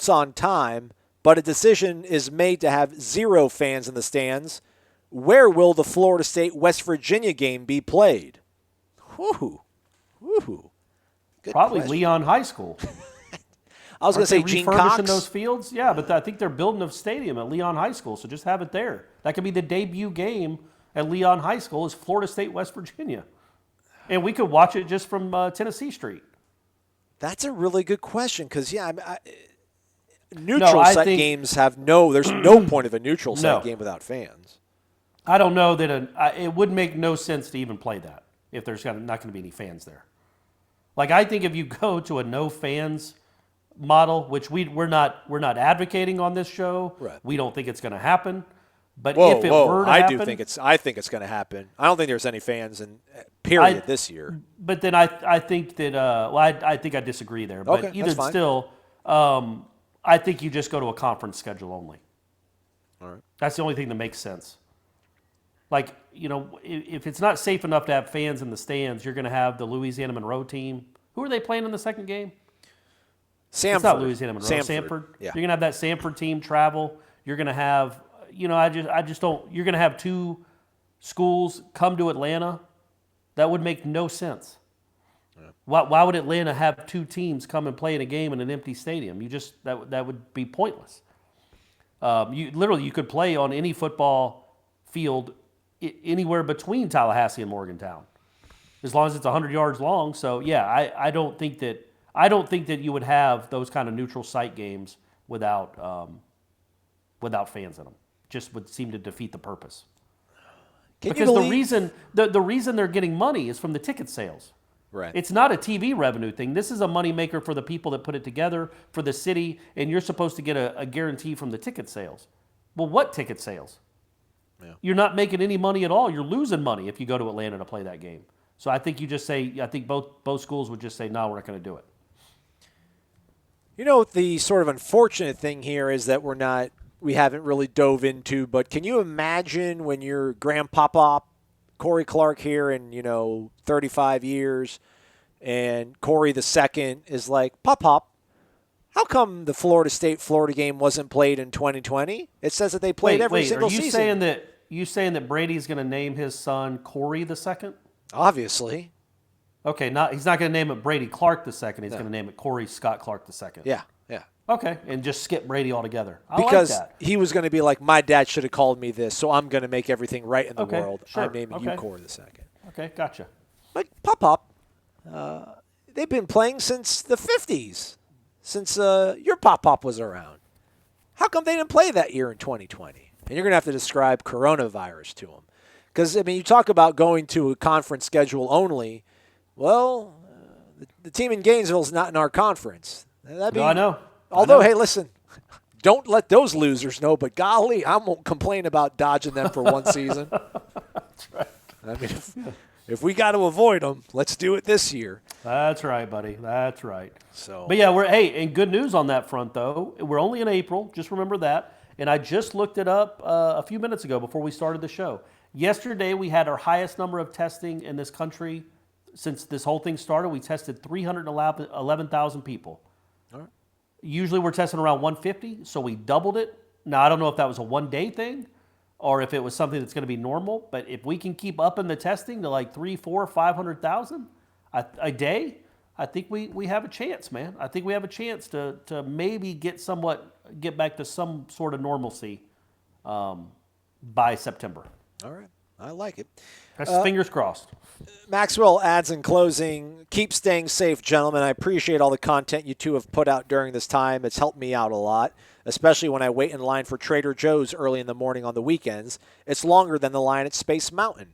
on time, but a decision is made to have 0 fans in the stands, where will the Florida State-West Virginia game be played? Woo-hoo. Woo-hoo. Good Probably question. Leon High School. I was going to say Gene refurbishing Cox. those fields? Yeah, but I think they're building a stadium at Leon High School, so just have it there. That could be the debut game at Leon High School is Florida State, West Virginia. And we could watch it just from Tennessee Street. That's a really good question because, neutral site games have there's no point of a neutral site game without fans. I don't know that it would make no sense to even play that if there's not going to be any fans there. Like, I think if you go to a no fans model, which we're not advocating on this show, right. We don't think it's going to happen. But if it were to happen, I think it's going to happen. I don't think there's any fans in period this year. But then I think that I think I disagree there. But okay, even still, I think you just go to a conference schedule only. All right. That's the only thing that makes sense. Like, if it's not safe enough to have fans in the stands, you're going to have the Louisiana Monroe team. Who are they playing in the second game? Samford. It's not Louisiana Monroe. Samford. Yeah. You're going to have that Samford team travel. You're going to have, I just don't. You're going to have 2 schools come to Atlanta. That would make no sense. Yeah. Why would Atlanta have 2 teams come and play in a game in an empty stadium? That would be pointless. You could play on any football field anywhere between Tallahassee and Morgantown, as long as it's 100 yards long. So yeah, I don't think that you would have those kind of neutral site games without fans in them. Just would seem to defeat the purpose. Because the reason they're getting money is from the ticket sales. Right. It's not a TV revenue thing. This is a moneymaker for the people that put it together, for the city, and you're supposed to get a guarantee from the ticket sales. Well, what ticket sales? Yeah. You're not making any money at all. You're losing money if you go to Atlanta to play that game. So I think I think both schools would just say, no, we're not going to do it. The sort of unfortunate thing here is that we haven't really dove into, but can you imagine when your grandpapa, Corey Clark here in, 35 years, and Corey the second is like, Pop, how come the Florida State-Florida game wasn't played in 2020? It says that they played every single season. Are you saying that Brady's going to name his son Corey the second? Obviously. Okay, he's not going to name it Brady Clark the second. He's going to name it Corey Scott Clark the second. Yeah. Okay, and just skip Brady altogether. Because like that. He was going to be like, my dad should have called me this, so I'm going to make everything right in the world. Sure. I'm naming you Corey the second. Okay, gotcha. But Pop, they've been playing since the 50s, since your Pop was around. How come they didn't play that year in 2020? And you're going to have to describe coronavirus to them. Because, you talk about going to a conference schedule only. Well, the team in Gainesville is not in our conference. I know. Although, hey, listen, don't let those losers know, but golly, I won't complain about dodging them for one season. That's right. if we got to avoid them, let's do it this year. That's right, buddy. That's right. So, but yeah, and good news on that front though. We're only in April. Just remember that. And I just looked it up a few minutes ago before we started the show. Yesterday, we had our highest number of testing in this country since this whole thing started. We tested 311,000 people. all right. Usually we're testing around 150, so we doubled it. Now, I don't know if that was a one-day thing or if it was something that's going to be normal, but if we can keep upping the testing to like 300,000, 400,000, 500,000 a day, I think we have a chance, man. I think we have a chance to maybe get back to some sort of normalcy by September. All right. I like it. That's fingers crossed. Maxwell adds in closing, keep staying safe, gentlemen. I appreciate all the content you two have put out during this time. It's helped me out a lot, especially when I wait in line for Trader Joe's early in the morning on the weekends. It's longer than the line at Space Mountain.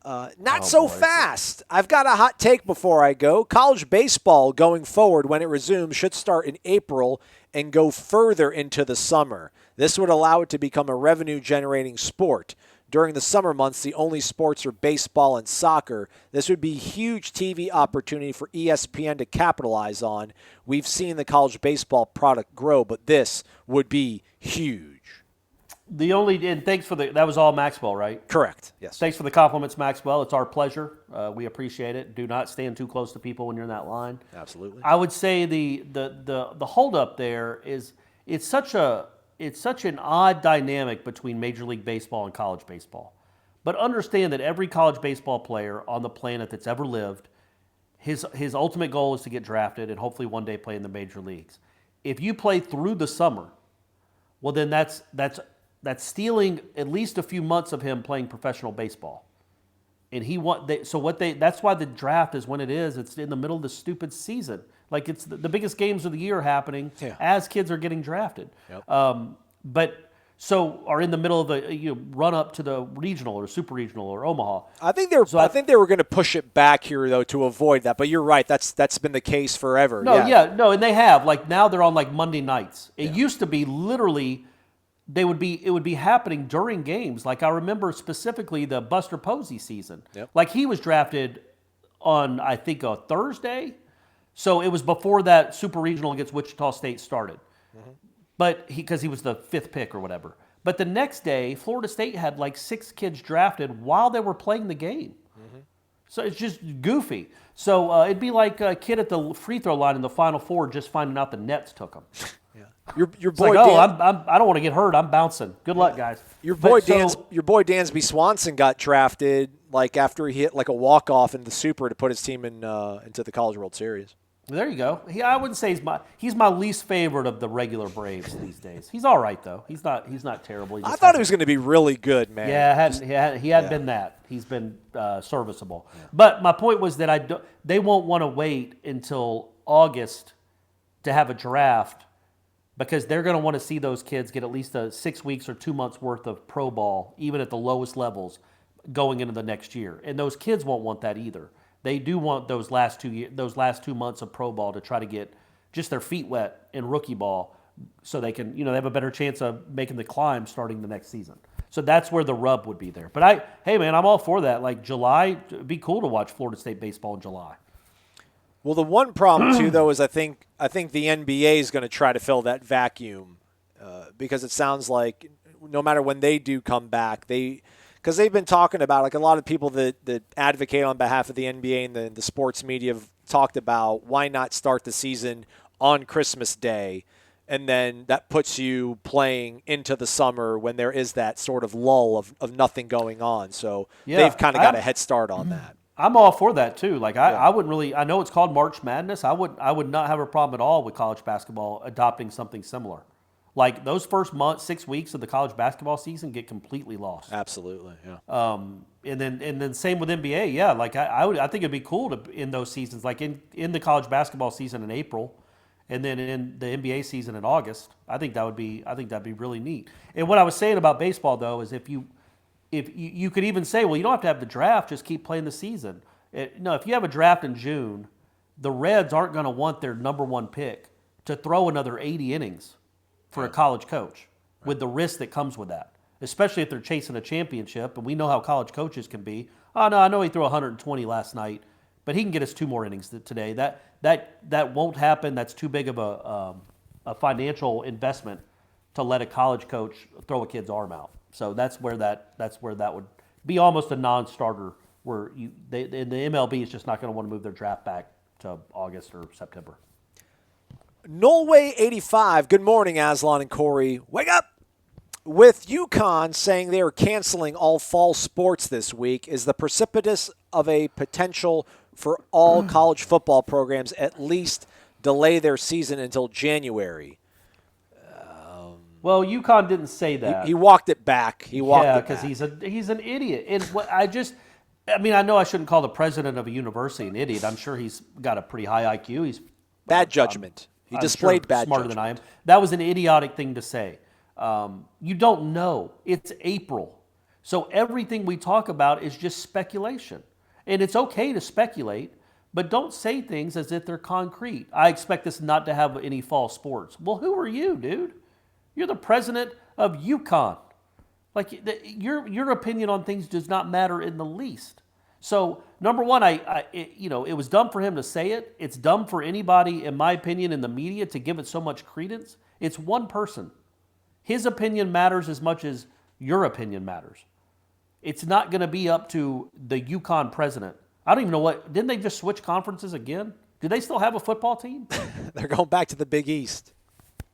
Not so fast. I've got a hot take before I go. College baseball going forward when it resumes should start in April and go further into the summer. This would allow it to become a revenue-generating sport. During the summer months, the only sports are baseball and soccer. This would be a huge TV opportunity for ESPN to capitalize on. We've seen the college baseball product grow, but this would be huge. And thanks for that was all Maxwell, right? Correct, yes. Thanks for the compliments, Maxwell. It's our pleasure. We appreciate it. Do not stand too close to people when you're in that line. Absolutely. I would say the holdup there is it's such an odd dynamic between Major League Baseball and college baseball. But understand that every college baseball player on the planet that's ever lived, his ultimate goal is to get drafted and hopefully one day play in the major leagues. If you play through the summer, well then that's stealing at least a few months of him playing professional baseball. And that's why the draft is when it is. It's in the middle of the stupid season. Like it's the biggest games of the year happening as kids are getting drafted. Yep. Are in the middle of the run up to the regional or super regional or Omaha. I think they were going to push it back here though to avoid that. But you're right. That's been the case forever. And they have. Like now they're on like Monday nights. It used to be literally. It would be happening during games. Like I remember specifically the Buster Posey season. Yep. Like he was drafted on I think a Thursday, so it was before that Super Regional against Wichita State started. Mm-hmm. But because he was the 5th pick or whatever. But the next day, Florida State had like 6 kids drafted while they were playing the game. Mm-hmm. So it's just goofy. So it'd be like a kid at the free throw line in the Final Four just finding out the Nets took him. Your boy, like, I don't want to get hurt. I'm bouncing. Good luck, guys. Your boy Dansby Swanson got drafted like after he hit like a walk-off in the Super to put his team into the College World Series. There you go. I wouldn't say he's my least favorite of the regular Braves these days. He's all right though. He's not terrible. I thought he was going to be really good, man. Yeah, he hadn't been that. He's been serviceable. Yeah. But my point was that they won't want to wait until August to have a draft. Because they're going to want to see those kids get at least 6 weeks or 2 months worth of pro ball, even at the lowest levels, going into the next year. And those kids won't want that either. They do want those last 2 months of pro ball to try to get just their feet wet in rookie ball, so they can they have a better chance of making the climb starting the next season. So that's where the rub would be there. But hey man, I'm all for that. Like July, it'd be cool to watch Florida State baseball in July. Well, the one problem, too, though, is I think the NBA is going to try to fill that vacuum because it sounds like no matter when they do come back, because they've been talking about, like a lot of people that advocate on behalf of the NBA and the sports media have talked about why not start the season on Christmas Day, and then that puts you playing into the summer when there is that sort of lull of nothing going on. So they've kind of got a head start on that. I'm all for that too. Like I wouldn't really. I know it's called March Madness. I would not have a problem at all with college basketball adopting something similar. Like those first 6 weeks of the college basketball season get completely lost. Absolutely, yeah. And then same with NBA. Yeah, like I think it'd be cool to in those seasons, like in the college basketball season in April, and then in the NBA season in August. I think that'd be really neat. And what I was saying about baseball though is if you could even say, well, you don't have to have the draft, just keep playing the season. If you have a draft in June, the Reds aren't going to want their number 1 pick to throw another 80 innings for a college coach with the risk that comes with that. especially if they're chasing a championship. And we know how college coaches can be. Oh, no, I know he threw 120 last night, but he can get us 2 more innings today. That won't happen. That's too big of a financial investment to let a college coach throw a kid's arm out. So that's where that would be almost a non-starter. Where in the MLB is just not going to want to move their draft back to August or September. Norway 85. Good morning, Aslan and Corey. Wake up! With UConn saying they are canceling all fall sports this week, is the precipitous of a potential for all college football programs at least delay their season until January. Well, UConn didn't say that. He walked it back. Yeah, because he's an idiot. And I know I shouldn't call the president of a university an idiot. I'm sure he's got a pretty high IQ. He's bad judgment. He displayed bad smarter judgment. Than I am. That was an idiotic thing to say. You don't know. It's April. So everything we talk about is just speculation. And it's okay to speculate, but don't say things as if they're concrete. I expect us not to have any fall sports. Well, who are you, dude? You're the president of UConn. Like, your opinion on things does not matter in the least. So, number one, it was dumb for him to say it. It's dumb for anybody, in my opinion, in the media to give it so much credence. It's one person. His opinion matters as much as your opinion matters. It's not going to be up to the UConn president. I don't even know didn't they just switch conferences again? Do they still have a football team? They're going back to the Big East.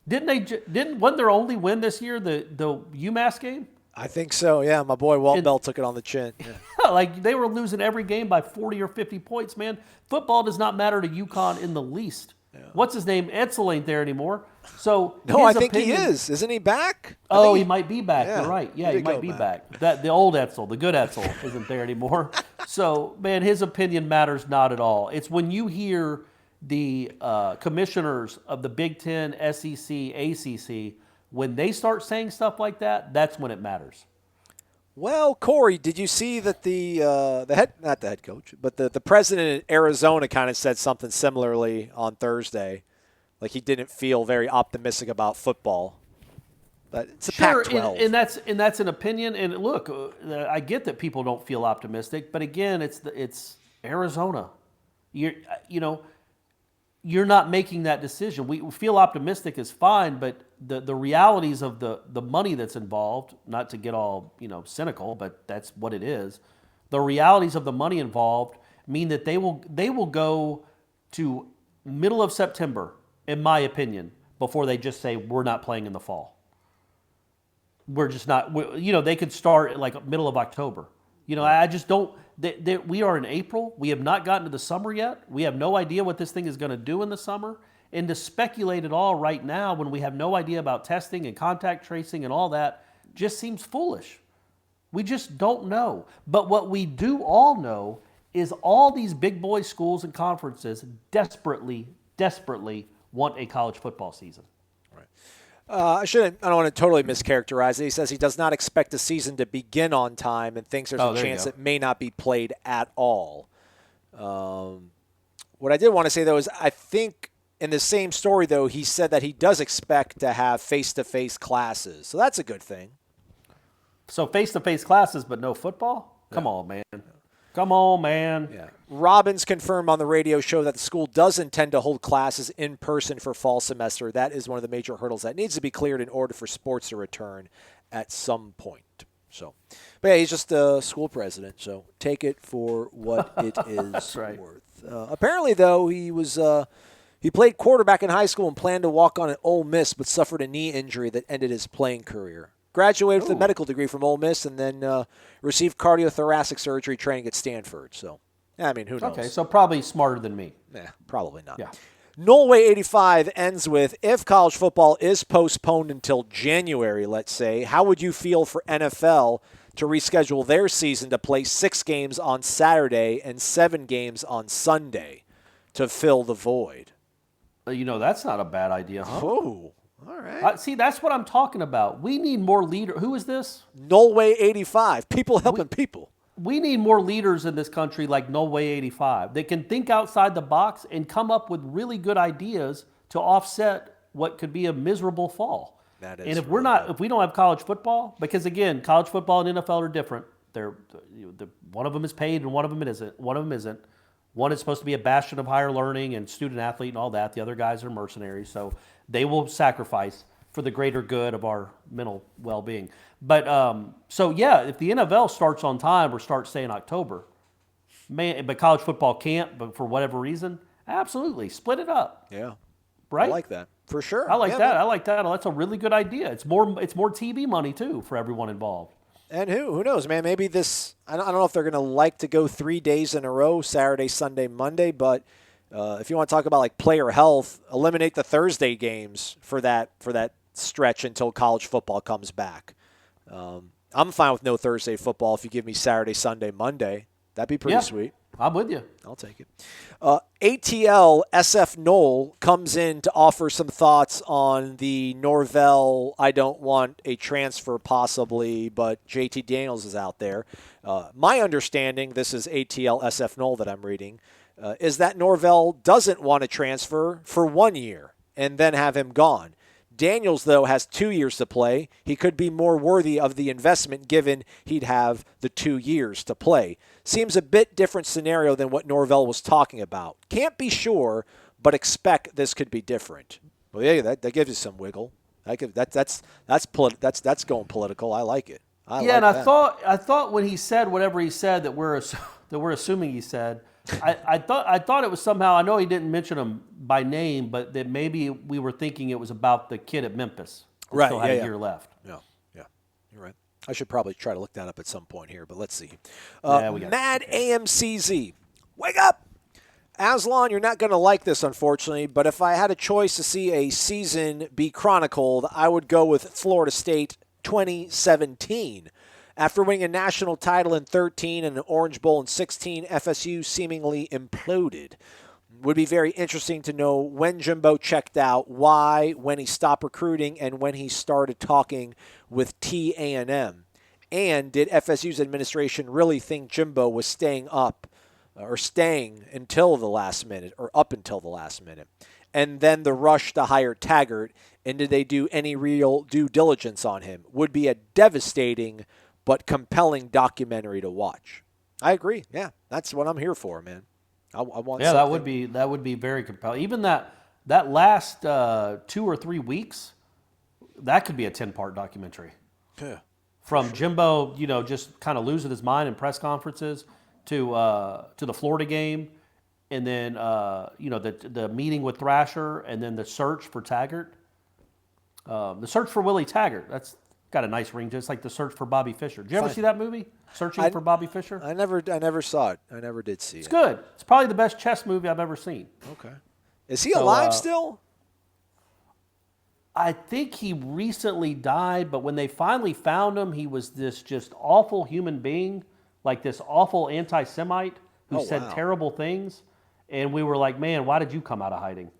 Wasn't their only win this year the UMass game? I think so, yeah. My boy Walt Bell took it on the chin. Yeah. Like, they were losing every game by 40 or 50 points, man. Football does not matter to UConn in the least. Yeah. What's his name? Edsel ain't there anymore. So no, I think he is. Isn't he back? He might be back. Yeah, you're right. Yeah, he might be back. The old Edsel, the good Edsel, isn't there anymore. So, man, his opinion matters not at all. It's when you hear the commissioners of the Big Ten, SEC, ACC, when they start saying stuff like that, that's when it matters. Well, Corey, did you see that not the head coach, but the president in Arizona kind of said something similarly on Thursday, like he didn't feel very optimistic about football. But it's a Pac-12, and that's an opinion. And look, I get that people don't feel optimistic, but again, it's Arizona. You're not making that decision. We feel optimistic is fine, but the realities of the money that's involved, not to get all cynical, but that's what it is. The realities of the money involved mean that they will go to middle of September, in my opinion, before they just say we're not playing in the fall. We're just not. They could start at like middle of October. I just don't. We are in April. We have not gotten to the summer yet. We have no idea what this thing is going to do in the summer. And to speculate at all right now when we have no idea about testing and contact tracing and all that just seems foolish. We just don't know. But what we do all know is all these big boy schools and conferences desperately want a college football season. I don't want to totally mischaracterize it. He says he does not expect the season to begin on time and thinks there's a chance it may not be played at all. What I did want to say, though, is I think in the same story, though, he said that he does expect to have face-to-face classes. So that's a good thing. So face-to-face classes but no football? Come on, man. Come on, man. Yeah. Robbins confirmed on the radio show that the school does intend to hold classes in person for fall semester. That is one of the major hurdles that needs to be cleared in order for sports to return at some point. So, but yeah, he's just a school president, so take it for what it is worth. Apparently, though, he played quarterback in high school and planned to walk on at Ole Miss, but suffered a knee injury that ended his playing career. Graduated with a medical degree from Ole Miss and then received cardiothoracic surgery training at Stanford. So, I mean, who knows? Okay, so probably smarter than me. Yeah, probably not. Yeah. Norway 85 ends with, if college football is postponed until January, let's say, how would you feel for NFL to reschedule their season to play 6 games on Saturday and 7 games on Sunday to fill the void? That's not a bad idea, huh? Oh, all right. See, that's what I'm talking about. We need more leaders. Who is this? Norway 85. People helping people. We need more leaders in this country like Norway 85 that can think outside the box and come up with really good ideas to offset what could be a miserable fall. That is. And if really if we don't have college football, because again, college football and NFL are different. One of them is paid and one of them isn't. One is supposed to be a bastion of higher learning and student athlete and all that. The other guys are mercenaries, so they will sacrifice for the greater good of our mental well-being. But if the NFL starts on time or starts say in October, but college football can't, but for whatever reason, absolutely split it up. Yeah, right. I like that for sure. I like that. I like that. That's a really good idea. It's more TV money too for everyone involved. And who knows, man? Maybe this. I don't know if they're going to like to go 3 days in a row, Saturday, Sunday, Monday. But if you want to talk about like player health, eliminate the Thursday games for that stretch until college football comes back. I'm fine with no Thursday football if you give me Saturday, Sunday, Monday. That'd be pretty sweet. I'm with you. I'll take it. ATL SF Knoll comes in to offer some thoughts on the Norvell, I don't want a transfer possibly, but JT Daniels is out there. My understanding, this is ATL SF Knoll that I'm reading, is that Norvell doesn't want to transfer for 1 year and then have him gone. Daniels, though, has 2 years to play. He could be more worthy of the investment given he'd have the 2 years to play. Seems a bit different scenario than what Norvell was talking about. Can't be sure, but expect this could be different. Well, yeah, that gives you some wiggle. That's going political. I like it. I thought when he said whatever he said that we're assuming he said, I thought it was somehow. I know he didn't mention him by name, but that maybe we were thinking it was about the kid at Memphis. Right. Still had a year left. Yeah. You're right. I should probably try to look that up at some point here, but let's see. Mad AMCZ, wake up! Aslan, you're not going to like this, unfortunately, but if I had a choice to see a season be chronicled, I would go with Florida State 2017. After winning a national title in 13 and an Orange Bowl in 16, FSU seemingly imploded. Would be very interesting to know when Jimbo checked out, why, when he stopped recruiting, and when he started talking with TA&M. And did FSU's administration really think Jimbo was staying until the last minute, or up until the last minute? And then the rush to hire Taggart, and did they do any real due diligence on him? Would be a devastating but compelling documentary to watch. I agree. Yeah, that's what I'm here for, man. I want. Yeah, that would be very compelling. Even that last 2 or 3 weeks, that could be a 10-part documentary. Yeah. From Jimbo, just kind of losing his mind in press conferences to the Florida game, and then the meeting with Thrasher, and then the search for Taggart. The search for Willie Taggart. That's got a nice ring, just like the search for Bobby Fischer. Did you ever see that movie, Searching for Bobby Fischer? I never saw it. I never did see it. It's good. It's probably the best chess movie I've ever seen. Okay. Is he alive still? I think he recently died, but when they finally found him, he was this just awful human being, like this awful anti-Semite who said terrible things. And we were like, man, why did you come out of hiding?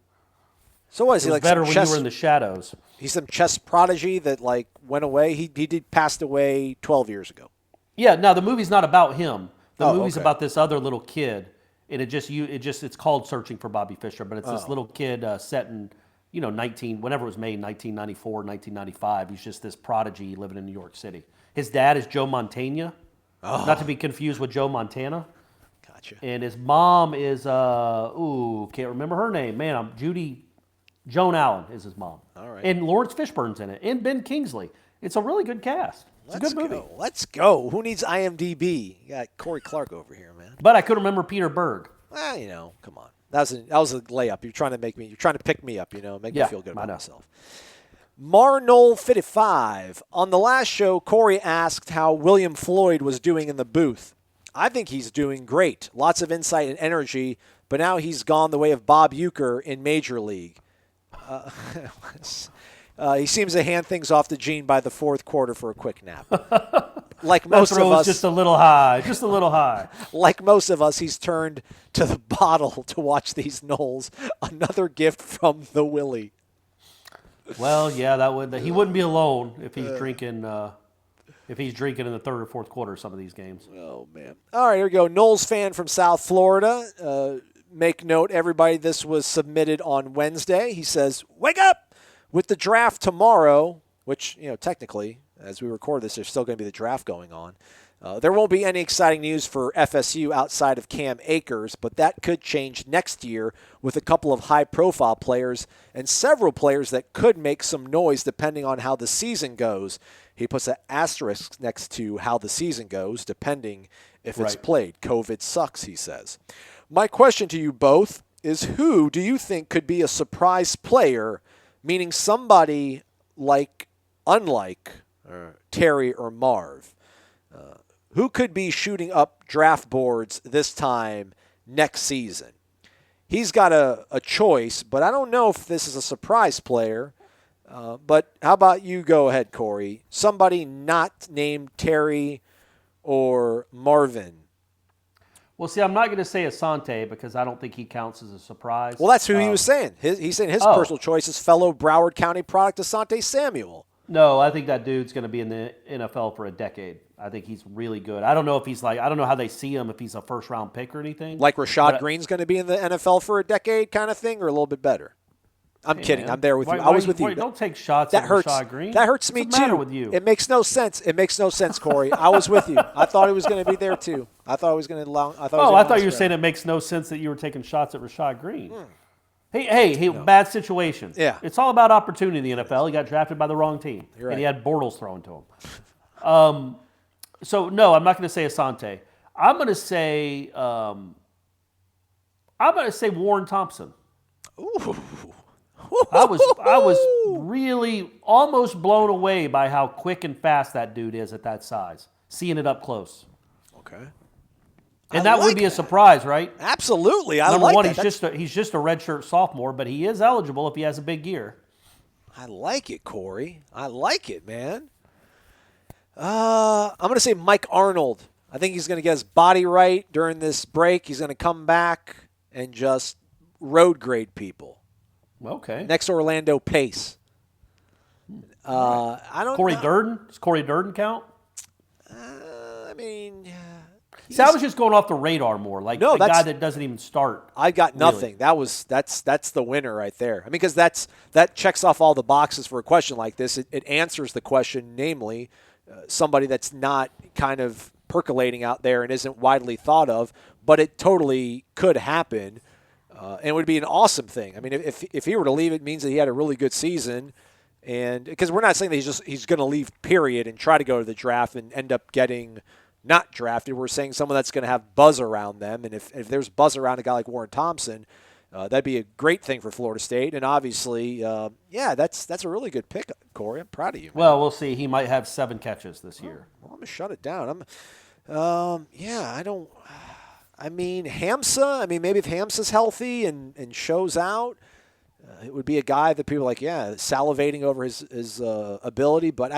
So what is he like? Better when you were in the shadows. He's some chess prodigy that went away. He passed away 12 years ago. Yeah, no, the movie's not about him. The movie's about this other little kid, and it's called Searching for Bobby Fischer, but it's this little kid set in whenever it was made, 1994, 1995. He's just this prodigy living in New York City. His dad is Joe Montana, not to be confused with Joe Montana. Gotcha. And his mom is can't remember her name. Man, Joan Allen is his mom. All right. And Lawrence Fishburne's in it, and Ben Kingsley. It's a really good cast. It's a good movie. Let's go. Who needs IMDb? You got Corey Clark over here, man. But I couldn't remember Peter Berg. Well, come on. That was a layup. You're trying to pick me up, make me feel good about myself. Marnol55. On the last show, Corey asked how William Floyd was doing in the booth. I think he's doing great. Lots of insight and energy, but now he's gone the way of Bob Uecker in Major League. He seems to hand things off to Gene by the fourth quarter for a quick nap. Like most of us, just a little high. Like most of us, he's turned to the bottle to watch these Knolls. Another gift from the Willie. Well, yeah, he wouldn't be alone if he's drinking. If he's drinking in the third or fourth quarter of some of these games. Oh man! All right, here we go. Knowles fan from South Florida. Make note, everybody. This was submitted on Wednesday. He says, "Wake up! With the draft tomorrow, which, technically, as we record this, there's still going to be the draft going on. There won't be any exciting news for FSU outside of Cam Akers, but that could change next year with a couple of high-profile players and several players that could make some noise depending on how the season goes. He puts an asterisk next to how the season goes, depending if it's played. COVID sucks, he says. My question to you both is, who do you think could be a surprise player, meaning somebody unlike Terry or Marv? Who could be shooting up draft boards this time next season? He's got a choice, but I don't know if this is a surprise player. But how about you go ahead, Corey? Somebody not named Terry or Marvin. Well, see, I'm not going to say Asante because I don't think he counts as a surprise. Well, that's who he was saying. He's saying his personal choice is fellow Broward County product Asante Samuel. No, I think that dude's going to be in the NFL for a decade. I think he's really good. I don't know if he's I don't know how they see him, if he's a first-round pick or anything. Like Rashad Green's going to be in the NFL for a decade kind of thing, or a little bit better? I'm kidding. Man. I'm there with you. I was with you. Don't take shots at Rashad Green. That hurts me, too. What's the matter with you? It makes no sense. It makes no sense, Corey. I was with you. I thought he was going to be there, too. I thought he was going to allow. I thought you were saying it makes no sense that you were taking shots at Rashad Green. Hey, bad situation. Yeah. It's all about opportunity in the NFL. He got drafted by the wrong team. You're right. And he had Bortles thrown to him. So, no, I'm not going to say Asante. I'm going to say Warren Thompson. Ooh. I was really almost blown away by how quick and fast that dude is at that size, seeing it up close. Okay. And that would be a surprise, right? Absolutely. Number one, he's just a redshirt sophomore, but he is eligible if he has a big year. I like it, Corey. I like it, man. I'm going to say Mike Arnold. I think he's going to get his body right during this break. He's going to come back and just road grade people. Okay. Next Orlando Pace. I don't Corey know. Durden? Does Corey Durden count? I mean, see, I was just going off the radar more, like a guy that doesn't even start. I got nothing. Really. That's the winner right there. I mean, because that checks off all the boxes for a question like this. It answers the question, namely, somebody that's not kind of percolating out there and isn't widely thought of, but it totally could happen, and it would be an awesome thing. I mean, if he were to leave, it means that he had a really good season, and because we're not saying that he's going to leave, period, and try to go to the draft and end up getting not drafted. We're saying someone that's going to have buzz around them, and if there's buzz around a guy like Warren Thompson, that'd be a great thing for Florida State. And obviously, that's a really good pick, Corey. I'm proud of you, man. Well, we'll see. He might have 7 catches this year. Well, I'm going to shut it down. Hamza. I mean, maybe if Hamza's healthy and shows out, it would be a guy that people are like, salivating over his ability. But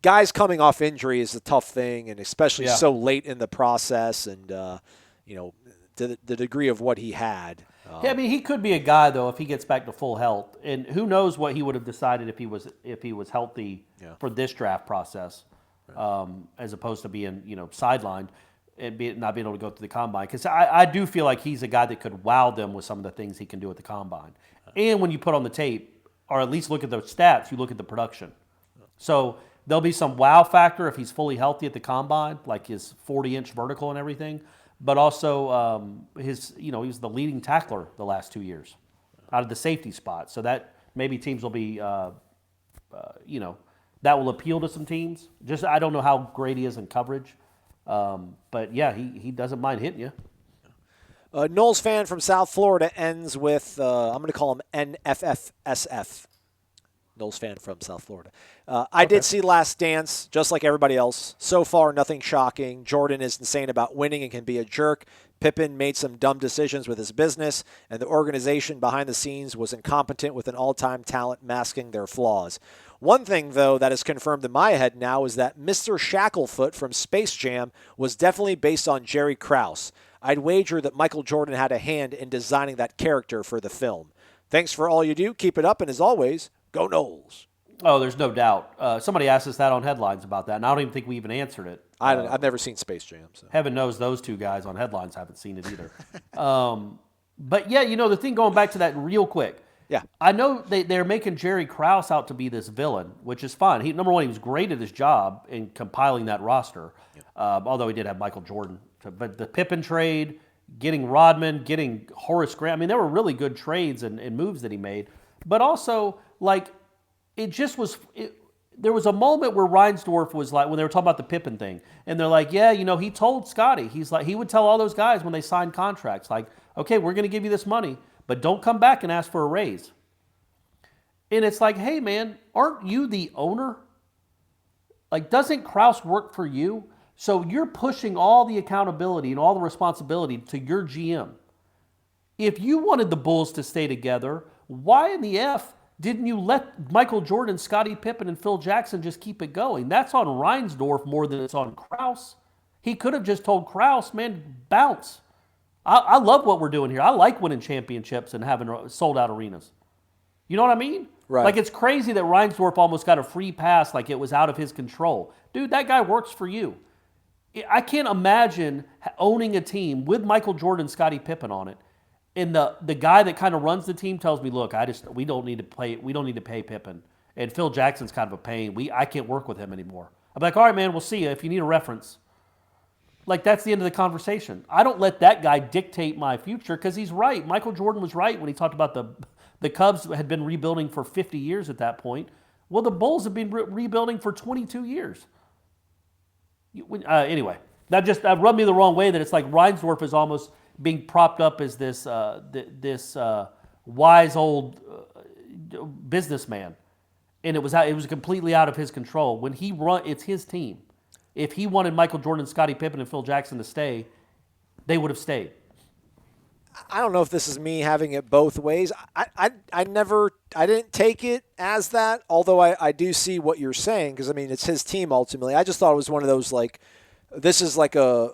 guys coming off injury is a tough thing, and especially so late in the process, and to the degree of what he had. I mean, he could be a guy though if he gets back to full health, and who knows what he would have decided if he was healthy for this draft process, as opposed to being sidelined and not being able to go through the combine. Because I do feel like he's a guy that could wow them with some of the things he can do at the combine. And when you put on the tape, or at least look at the stats, you look at the production. So there'll be some wow factor if he's fully healthy at the combine, like his 40-inch vertical and everything. But also he was the leading tackler the last 2 years out of the safety spot. So that maybe teams will be, that will appeal to some teams. Just I don't know how great he is in coverage. But, he doesn't mind hitting you. Knowles fan from South Florida ends with, I'm going to call him NFFSF. Knowles fan from South Florida. I did see Last Dance, just like everybody else. So far, nothing shocking. Jordan is insane about winning and can be a jerk. Pippen made some dumb decisions with his business, and the organization behind the scenes was incompetent with an all-time talent masking their flaws. One thing, though, that is confirmed in my head now is that Mr. Shacklefoot from Space Jam was definitely based on Jerry Krause. I'd wager that Michael Jordan had a hand in designing that character for the film. Thanks for all you do. Keep it up, and as always, go Knowles. Oh, there's no doubt. Somebody asked us that on Headlines about that, and I don't even think we even answered it. I've never seen Space Jam. So. Heaven knows those two guys on Headlines haven't seen it either. But, the thing going back to that real quick, Yeah. I know they're making Jerry Krause out to be this villain, which is fine. Number one, he was great at his job in compiling that roster, although he did have Michael Jordan. But the Pippen trade, getting Rodman, getting Horace Grant, I mean, there were really good trades and moves that he made. But also, like, it just was there was a moment where Reinsdorf was like, when they were talking about the Pippen thing, and they're like, yeah, he told Scotty, he's like, he would tell all those guys when they signed contracts, like, okay, we're going to give you this money, but don't come back and ask for a raise. And it's like, hey, man, aren't you the owner? Like, doesn't Krause work for you? So you're pushing all the accountability and all the responsibility to your GM. If you wanted the Bulls to stay together, why in the F didn't you let Michael Jordan, Scottie Pippen, and Phil Jackson just keep it going? That's on Reinsdorf more than it's on Krause. He could have just told Krause, man, bounce. I love what we're doing here. I like winning championships and having sold-out arenas. You know what I mean? Right. Like, it's crazy that Reinsdorf almost got a free pass like it was out of his control. Dude, that guy works for you. I can't imagine owning a team with Michael Jordan, Scottie Pippen on it, and the guy that kind of runs the team tells me, look, we don't need to pay Pippen, and Phil Jackson's kind of a pain. I can't work with him anymore. I'm like, all right, man, we'll see you if you need a reference. Like, that's the end of the conversation. I don't let that guy dictate my future because he's right. Michael Jordan was right when he talked about the Cubs had been rebuilding for 50 years at that point. Well, the Bulls have been rebuilding for 22 years. Anyway, that rubbed me the wrong way that it's like Reinsdorf is almost being propped up as this wise old businessman, and it was completely out of his control. When it's his team. If he wanted Michael Jordan, Scottie Pippen, and Phil Jackson to stay, they would have stayed. I don't know if this is me having it both ways. I didn't take it as that, although I do see what you're saying because, I mean, it's his team ultimately. I just thought it was one of those, like, this is like a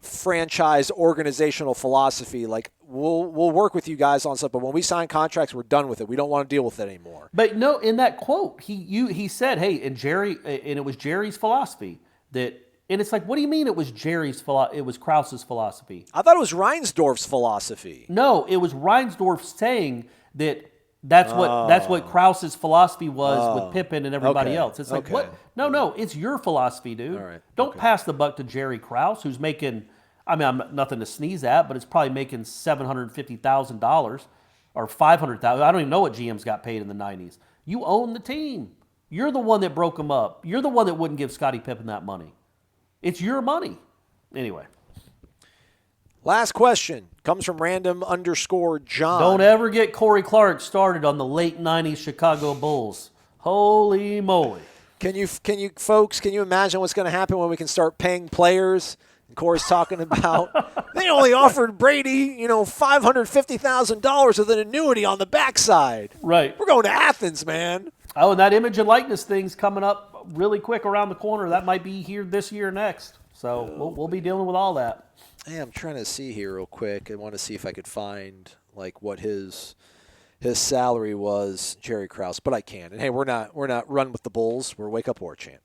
franchise organizational philosophy. Like, we'll work with you guys on stuff, but when we sign contracts, we're done with it. We don't want to deal with it anymore. But no, in that quote, he said, hey, and it was Jerry's philosophy that. And it's like, what do you mean it was it was Krause's philosophy? I thought it was Reinsdorf's philosophy. No, it was Reinsdorf saying that's what Krause's philosophy was with Pippen and everybody else. It's like, what? No, it's your philosophy, dude. All right. Don't pass the buck to Jerry Krause, who's making, I mean, I'm nothing to sneeze at, but it's probably making $750,000 or $500,000. I don't even know what GMs got paid in the 90s. You own the team. You're the one that broke them up. You're the one that wouldn't give Scottie Pippen that money. It's your money. Anyway. Last question comes from random_John. Don't ever get Corey Clark started on the late 90s Chicago Bulls. Holy moly. Can you folks, can you imagine what's going to happen when we can start paying players? And Corey's talking about they only offered Brady, $550,000 with an annuity on the backside. Right. We're going to Athens, man. Oh, and that image and likeness thing's coming up really quick around the corner. That might be here this year next. So we'll be dealing with all that. Hey, I'm trying to see here real quick. I want to see if I could find like what his salary was, Jerry Krause, but I can't. And hey, we're not run with the Bulls. We're Wake Up War Chant.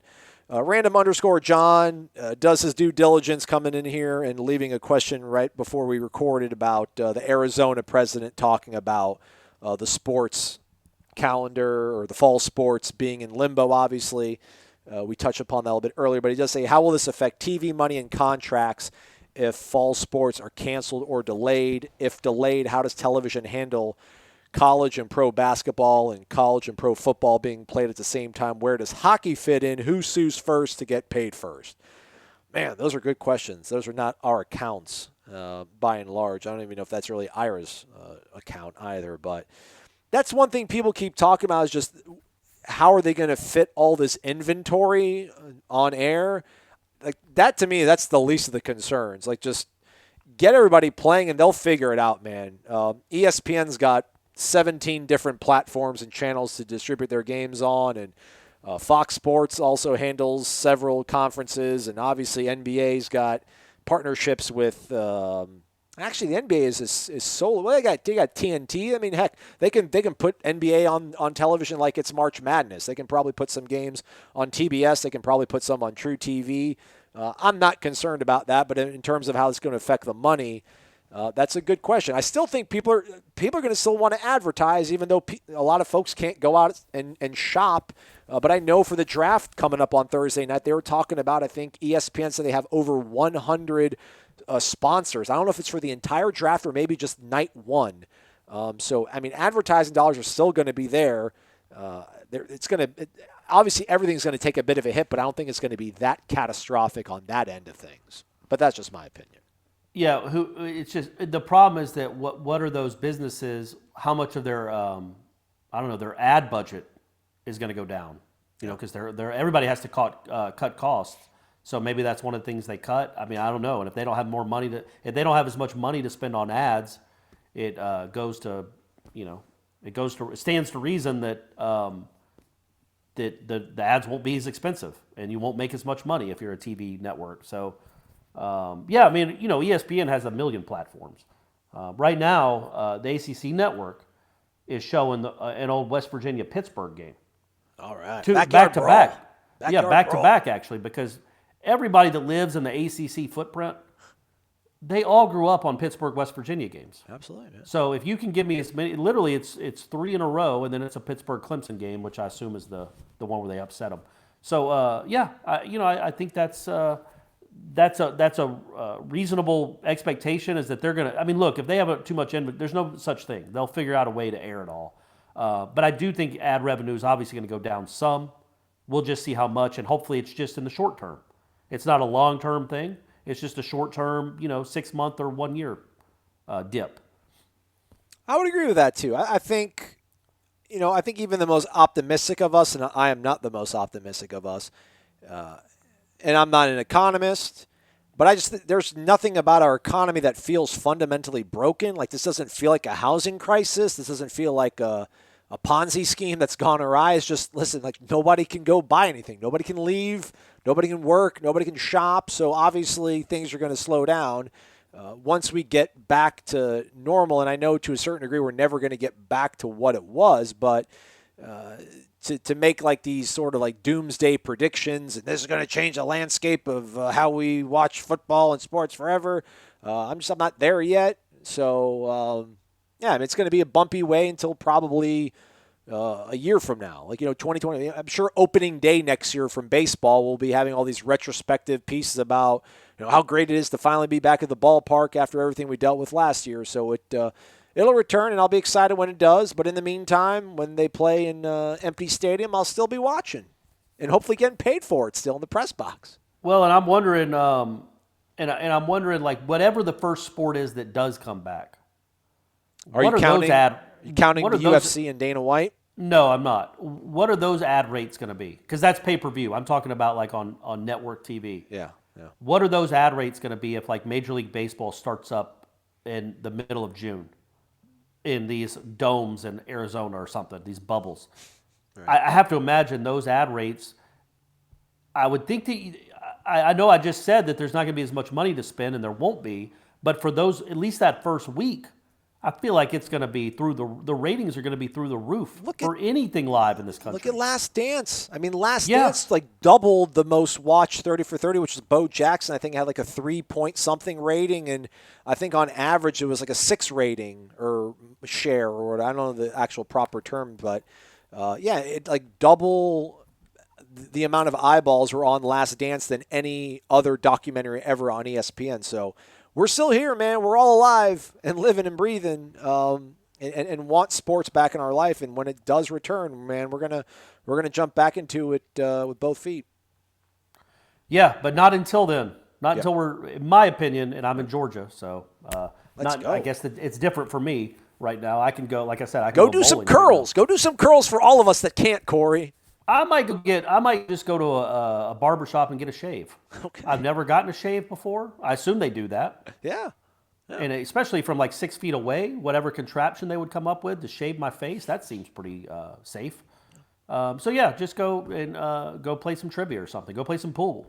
Random_John does his due diligence coming in here and leaving a question right before we recorded about the Arizona president talking about the sports calendar or the fall sports being in limbo, obviously. We touched upon that a little bit earlier, but he does say, how will this affect TV money and contracts if fall sports are canceled or delayed? If delayed, how does television handle college and pro basketball and college and pro football being played at the same time? Where does hockey fit in? Who sues first to get paid first? Man, those are good questions. Those are not our accounts by and large. I don't even know if that's really Ira's account either, but that's one thing people keep talking about is just how are they going to fit all this inventory on air? Like that to me, that's the least of the concerns. Like just get everybody playing and they'll figure it out, man. ESPN's got 17 different platforms and channels to distribute their games on, and Fox Sports also handles several conferences, and obviously NBA's got partnerships with actually, the NBA is solo. Well, they got TNT. I mean, heck, they can put NBA on television like it's March Madness. They can probably put some games on TBS. They can probably put some on True TV. I'm not concerned about that, but in terms of how it's going to affect the money, That's a good question. I still think people are going to still want to advertise, even though a lot of folks can't go out and shop. But I know for the draft coming up on Thursday night, they were talking about, I think ESPN said they have over 100 sponsors. I don't know if it's for the entire draft or maybe just night one. So, I mean, advertising dollars are still going to be there. Obviously everything's going to take a bit of a hit, but I don't think it's going to be that catastrophic on that end of things. But that's just my opinion. Yeah, it's just the problem is that what are those businesses? How much of their their ad budget is going to go down? Because everybody has to cut costs. So maybe that's one of the things they cut. I mean, I don't know. And if they don't have more money if they don't have as much money to spend on ads, it stands to reason that the ads won't be as expensive and you won't make as much money if you're a TV network. So. ESPN has a million platforms. Right now, the ACC network is showing an old West Virginia-Pittsburgh game. All right. Back to back, actually, because everybody that lives in the ACC footprint, they all grew up on Pittsburgh, West Virginia games. Absolutely. Yeah. So if you can give me as many, literally it's 3 in a row, and then it's a Pittsburgh-Clemson game, which I assume is the one where they upset them. So, I think that's a reasonable expectation is that they're going to – I mean, look, if they have too much – there's no such thing. They'll figure out a way to air it all. But I do think ad revenue is obviously going to go down some. We'll just see how much, and hopefully it's just in the short term. It's not a long-term thing. It's just a short-term, 6-month or 1 year dip. I would agree with that, too. I think even the most optimistic of us, and I am not the most optimistic of us, and I'm not an economist, but I just there's nothing about our economy that feels fundamentally broken. Like this doesn't feel like a housing crisis. This doesn't feel like a Ponzi scheme that's gone awry. It's just, listen, like nobody can go buy anything. Nobody can leave. Nobody can work. Nobody can shop. So obviously things are going to slow down once we get back to normal. And I know to a certain degree we're never going to get back to what it was, but to make like these sort of like doomsday predictions and this is going to change the landscape of how we watch football and sports forever. I'm not there yet. So, it's going to be a bumpy way until probably a year from now. 2020, I'm sure opening day next year from baseball, we'll be having all these retrospective pieces about, how great it is to finally be back at the ballpark after everything we dealt with last year. So it'll return, and I'll be excited when it does. But in the meantime, when they play in empty stadium, I'll still be watching and hopefully getting paid for it still in the press box. Well, and I'm wondering, I'm wondering, like, whatever the first sport is that does come back. Are you counting the UFC and Dana White? No, I'm not. What are those ad rates going to be? Because that's pay-per-view. I'm talking about like on network TV. Yeah. What are those ad rates going to be if like Major League Baseball starts up in the middle of June in these domes in Arizona or something, these bubbles? Right. I have to imagine those ad rates. I would think that I know I just said that there's not going to be as much money to spend, and there won't be. But for those, at least that first week, I feel like it's going to be through the ratings are going to be through the roof for anything live in this country. Look at Last Dance. I mean, Last Dance like doubled the most watched 30 for 30, which was Bo Jackson. I think had like a 3-point-something rating, and I think on average it was like a 6 rating or share or what. I don't know the actual proper term, but it like double the amount of eyeballs were on Last Dance than any other documentary ever on ESPN. So. We're still here, man. We're all alive and living and breathing, and want sports back in our life. And when it does return, man, we're gonna jump back into it with both feet. Yeah, but not until then. Not until we're, in my opinion, and I'm in Georgia, so I guess it's different for me right now. I can go, like I said, I can go do some curls. Go do some curls for all of us that can't, Corey. I might just go to a barbershop and get a shave. Okay. I've never gotten a shave before. I assume they do that. Yeah. And especially from like 6 feet away, whatever contraption they would come up with to shave my face, that seems pretty safe. Just go and go play some trivia or something. Go play some pool.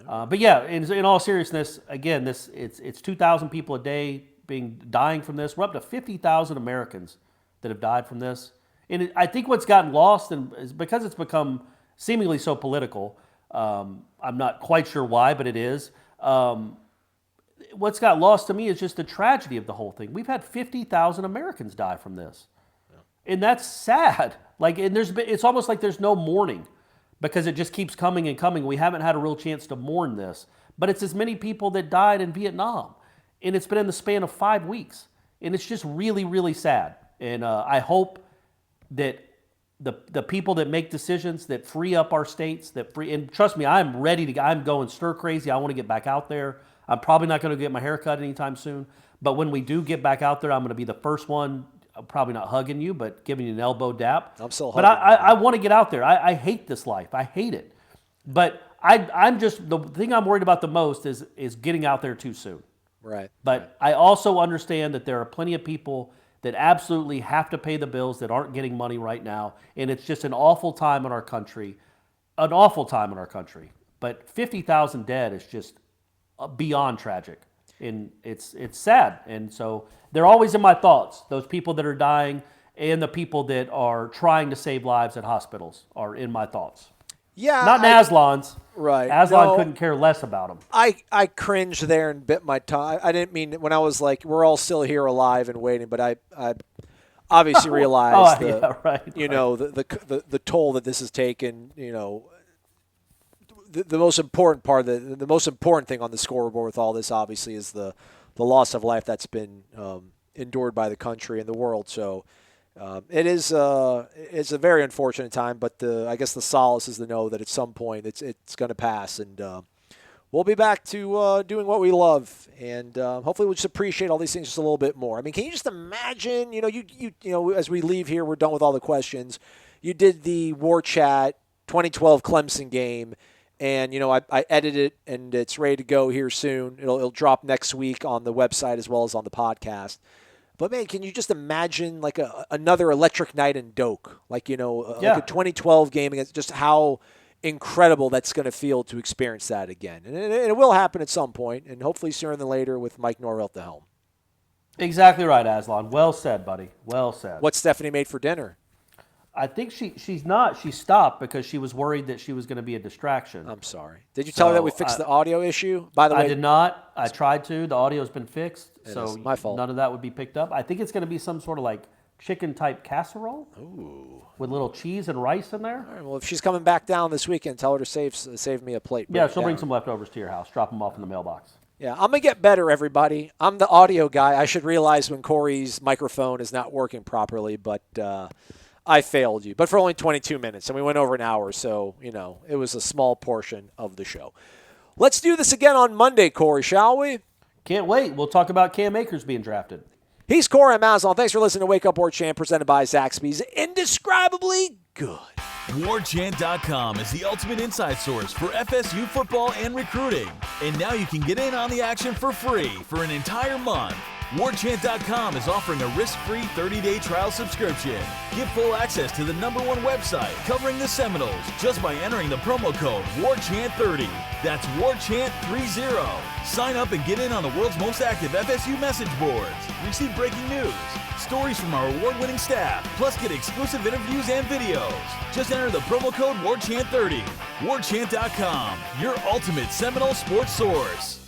But yeah, in all seriousness, again, it's 2,000 people a day dying from this. We're up to 50,000 Americans that have died from this. And I think what's gotten lost is because it's become seemingly so political. I'm not quite sure why, but it is. what's got lost to me is just the tragedy of the whole thing. We've had 50,000 Americans die from this. And that's sad. Like, and it's almost like there's no mourning because it just keeps coming and coming. We haven't had a real chance to mourn this. But it's as many people that died in Vietnam. And it's been in the span of 5 weeks. And it's just really, really sad. And I hope that the people that make decisions that free up our states, and trust me, I'm ready to, I'm going stir crazy. I want to get back out there. I'm probably not going to get my hair cut anytime soon. But when we do get back out there, I'm going to be the first one, probably not hugging you, but giving you an elbow dap. I'm still hugging. But I want to get out there. I hate this life. I hate it. But I'm just, the thing I'm worried about the most is getting out there too soon. Right. But I also understand that there are plenty of people that absolutely have to pay the bills that aren't getting money right now. And it's just an awful time in our country. An awful time in our country. But 50,000 dead is just beyond tragic. And it's sad. And so they're always in my thoughts. Those people that are dying and the people that are trying to save lives at hospitals are in my thoughts. Yeah. Not Aslan's. Right. Aslan couldn't care less about him. I cringed there and bit my tongue. I didn't mean, when I was like, we're all still here alive and waiting, but I obviously realized the toll that this has taken, the most important part, the most important thing on the scoreboard with all this obviously is the loss of life that's been endured by the country and the world. So it's a very unfortunate time, but I guess the solace is to know that at some point it's going to pass, and we'll be back to doing what we love, and hopefully we'll just appreciate all these things just a little bit more. I mean, can you just imagine? You as we leave here, we're done with all the questions. You did the War Chat 2012 Clemson game, and I edited it, and it's ready to go here soon. It'll drop next week on the website as well as on the podcast. But, man, can you just imagine like another electric night in Doak? Like, like a 2012 game against, just how incredible that's going to feel to experience that again. And it will happen at some point, and hopefully sooner than later with Mike Norvell at the helm. Exactly right, Aslan. Well said, buddy. Well said. What's Stephanie made for dinner? I think she's not. She stopped because she was worried that she was going to be a distraction. I'm sorry. Did you tell her that we fixed the audio issue? By the way, I did not. I tried to. The audio's been fixed, so my fault. None of that would be picked up. I think it's going to be some sort of like chicken-type casserole. Ooh. With little cheese and rice in there. All right, well, if she's coming back down this weekend, tell her to save me a plate. Yeah, she'll bring some leftovers to your house. Drop them off in the mailbox. Yeah, I'm going to get better, everybody. I'm the audio guy. I should realize when Corey's microphone is not working properly, but I failed you. But for only 22 minutes, and we went over an hour, so, it was a small portion of the show. Let's do this again on Monday, Corey, shall we? Can't wait. We'll talk about Cam Akers being drafted. He's Corey. I'm Aslan. Thanks for listening to Wake Up War Chant, presented by Zaxby's. Indescribably good. WarChant.com is the ultimate inside source for FSU football and recruiting. And now you can get in on the action for free for an entire month. WarChant.com is offering a risk-free 30-day trial subscription. Get full access to the #1 website covering the Seminoles just by entering the promo code WarChant30. That's WarChant30. Sign up and get in on the world's most active FSU message boards. Receive breaking news, stories from our award-winning staff, plus get exclusive interviews and videos. Just enter the promo code WarChant30. WarChant.com, your ultimate Seminole sports source.